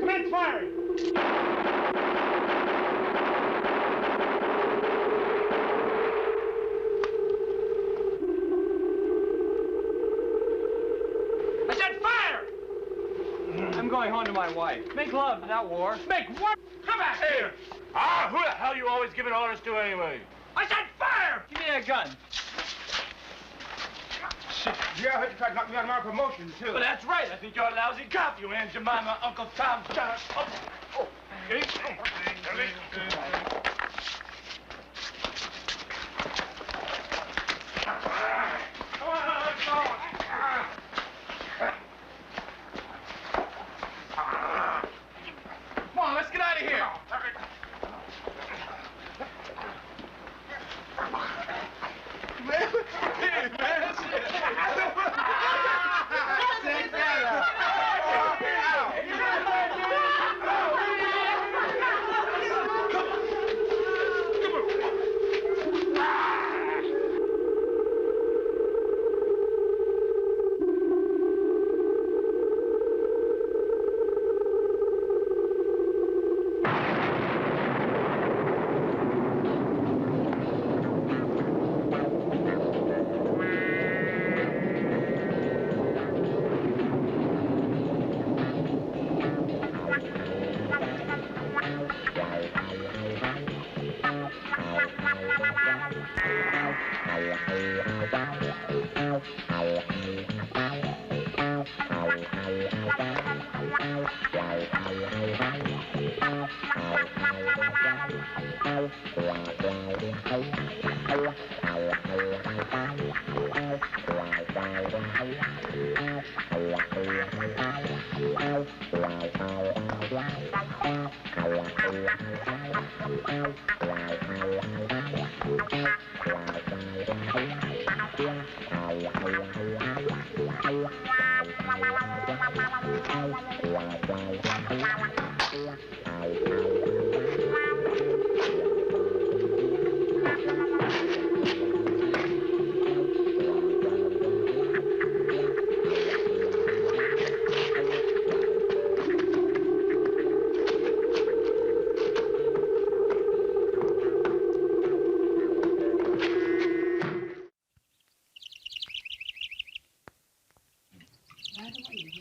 Commence firing. I said fire! I'm going home to my wife. Make love, not war. Make what? Come back here! Ah, who the hell you always giving orders to anyway? I said fire! Give me that gun. Shit. Yeah, I heard you tried to knock me out of my promotion, too. Well, that's right. I think you're a lousy cop, you Aunt Jemima, Uncle Tom, John. Oh. Okay. Come on, let's get out of here. Hey, man, shit.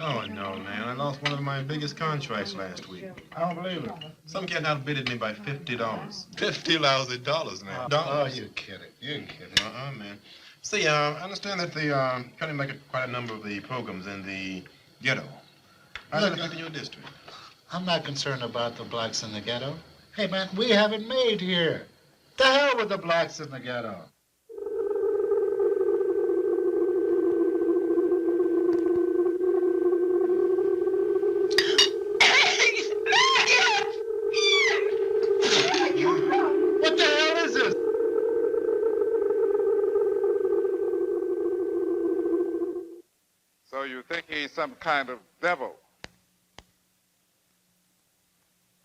Oh, no, man. I lost one of my biggest contracts last week. I don't believe it. Some kid outbidded me by $50. $50 now. Oh, you're kidding. You're kidding. Man. See, I understand that they trying to make quite a number of the programs in the ghetto. How's that affecting your district? I'm not concerned about the blacks in the ghetto. Hey, man, we have it made here. The hell with the blacks in the ghetto. What the hell is this? So you think he's some kind of devil?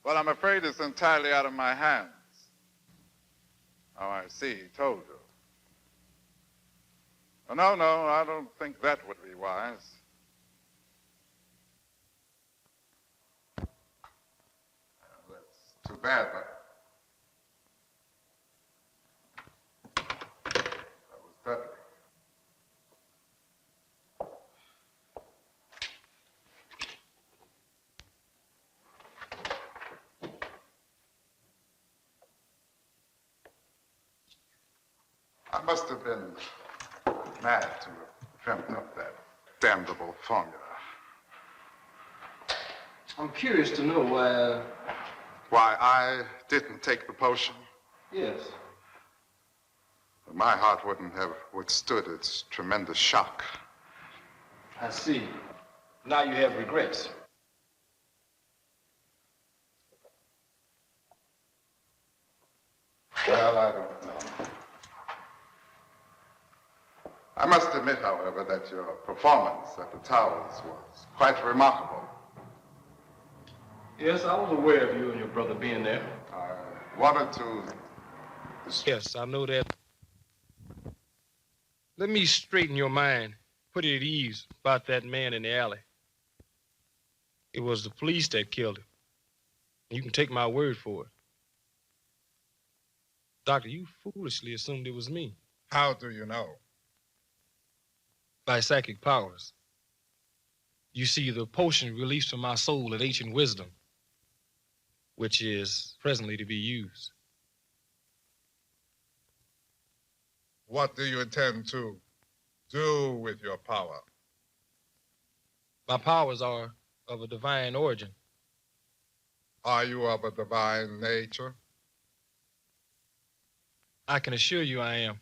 Well, I'm afraid it's entirely out of my hands. Oh, I see. He told you. Oh, no, I don't think that would be wise. That's too bad, but that was Dudley. I must have been mad to have dreamt up that damnable formula. I'm curious to know why... Why I didn't take the potion? Yes. My heart wouldn't have withstood its tremendous shock. I see. Now you have regrets. Well, I don't know. I must admit, however, that your performance at the Towers was quite remarkable. Yes, I was aware of you and your brother being there. I wanted to... Yes, I know that. Let me straighten your mind, put it at ease about that man in the alley. It was the police that killed him. You can take my word for it. Doctor, you foolishly assumed it was me. How do you know? By psychic powers. You see, the potion released from my soul of ancient wisdom, which is presently to be used. What do you intend to do with your power? My powers are of a divine origin. Are you of a divine nature? I can assure you I am.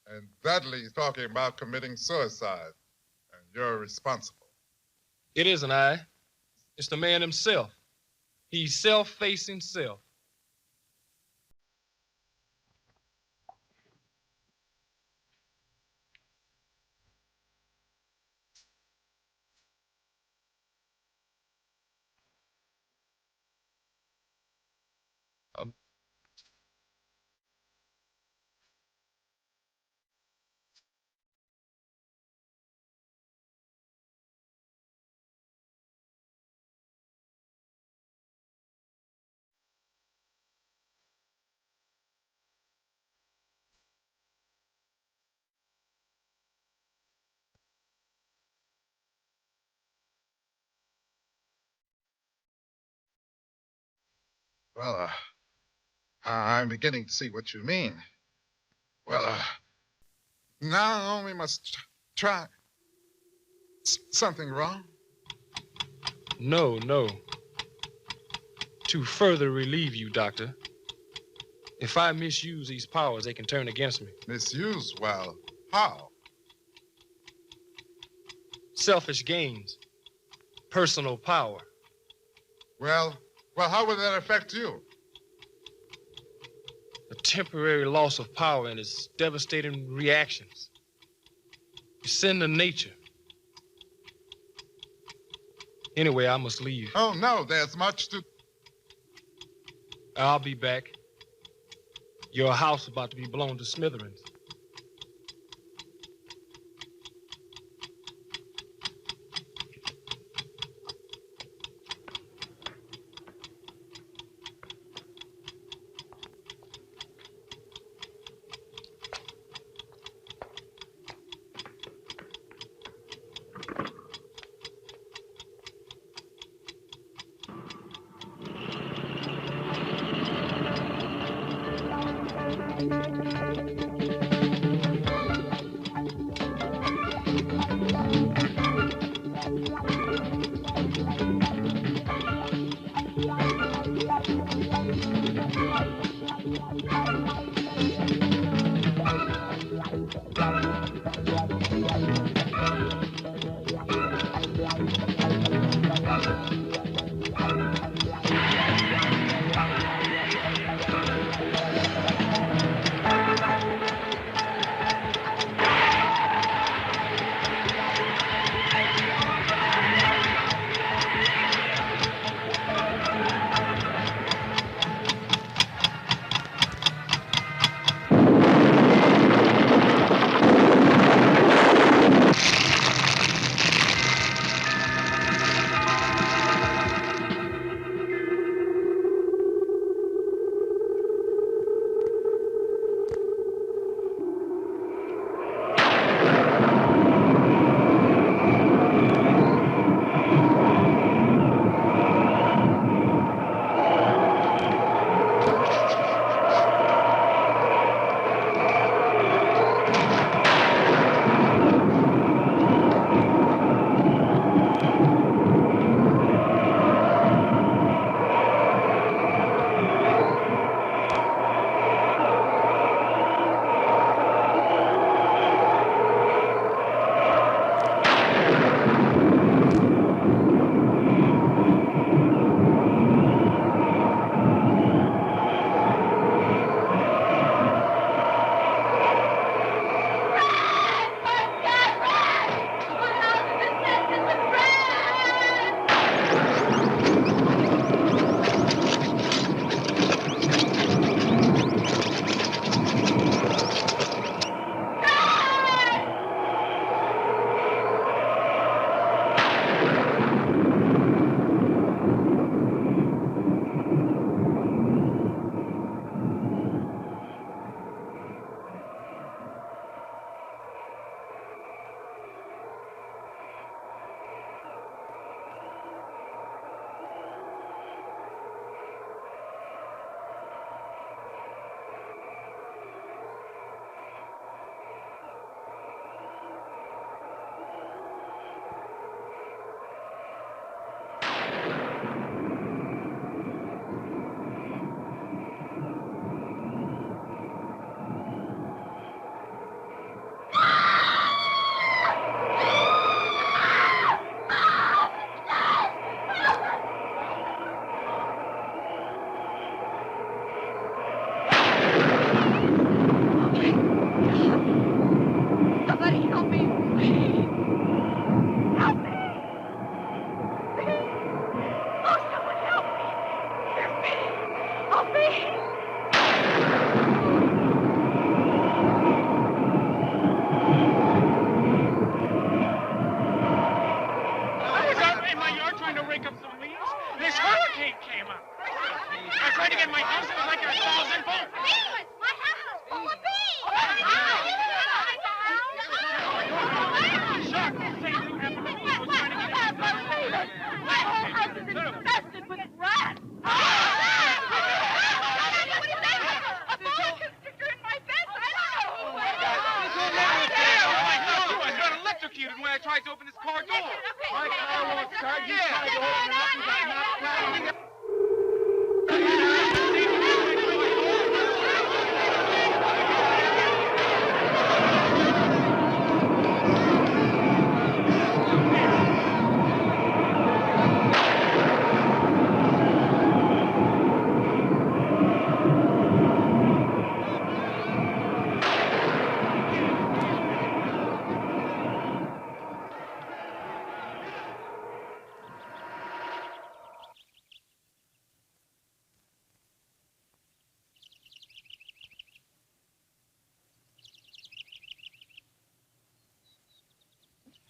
And Dudley's talking about committing suicide, and you're responsible. It isn't I. It's the man himself. He's self-facing self. Well, I'm beginning to see what you mean. Well, now we must try. Something wrong? No. To further relieve you, Doctor, if I misuse these powers, they can turn against me. Misuse? Well, how? Selfish gains. Personal power. Well, how would that affect you? A temporary loss of power and its devastating reactions. You sin to nature. Anyway, I must leave. Oh, no, there's much to... I'll be back. Your house is about to be blown to smithereens. executed when I tried to open this car door. My car won't start. You tried to open it up and got knocked down.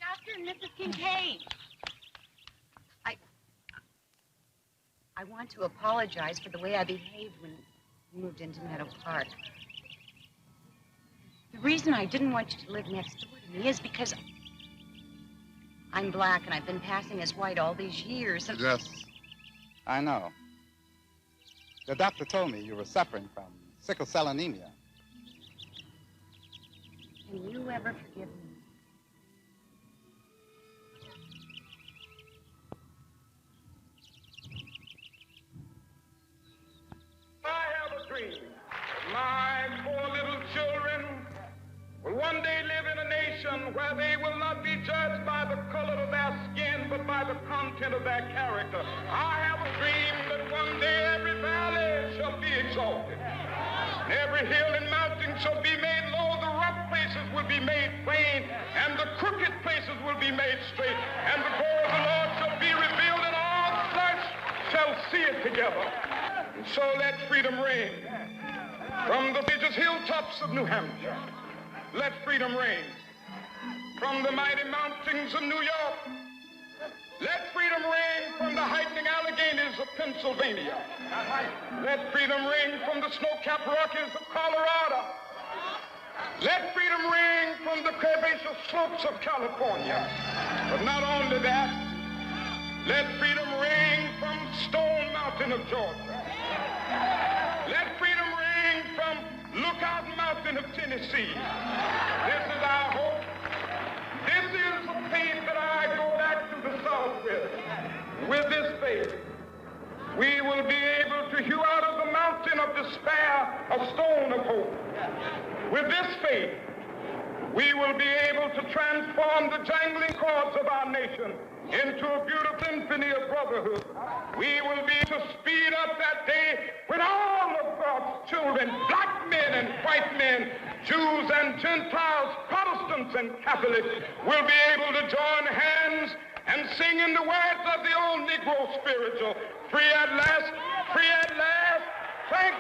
Dr. and Mrs. Kincaid. I want to apologize for the way I behaved when we moved into Meadow Park. The reason I didn't want you to live next door to me is because I'm black and I've been passing as white all these years. And Yes, I know. The doctor told me you were suffering from sickle cell anemia. Can you ever forgive me? I have a dream that my poor little children will one day live in a nation where they will not be judged by the color of their skin, but by the content of their character. I have a dream that one day every valley shall be exalted, and every hill and mountain shall be made low, the rough places will be made plain, and the crooked places will be made straight, and the glory of the Lord shall be revealed, and all flesh shall see it together. And so let freedom reign from the prestigious hilltops of New Hampshire. Let freedom reign from the mighty mountains of New York. Let freedom reign from the heightening Alleghenies of Pennsylvania. Let freedom reign from the snow-capped Rockies of Colorado. Let freedom reign from the curvaceous slopes of California. But not only that, let freedom reign from Stone Mountain of Georgia. Let freedom reign from Lookout Mountain of Tennessee. This is our hope. This is the faith that I go back to the South with. With this faith, we will be able to hew out of the mountain of despair a stone of hope. With this faith, we will be able to transform the jangling chords of our nation into a beautiful symphony of brotherhood. We will be able to speed up that day when all of God's children, black men and white men, Jews and Gentiles, Protestants and Catholics, will be able to join hands and sing in the words of the old Negro spiritual, free at last, thank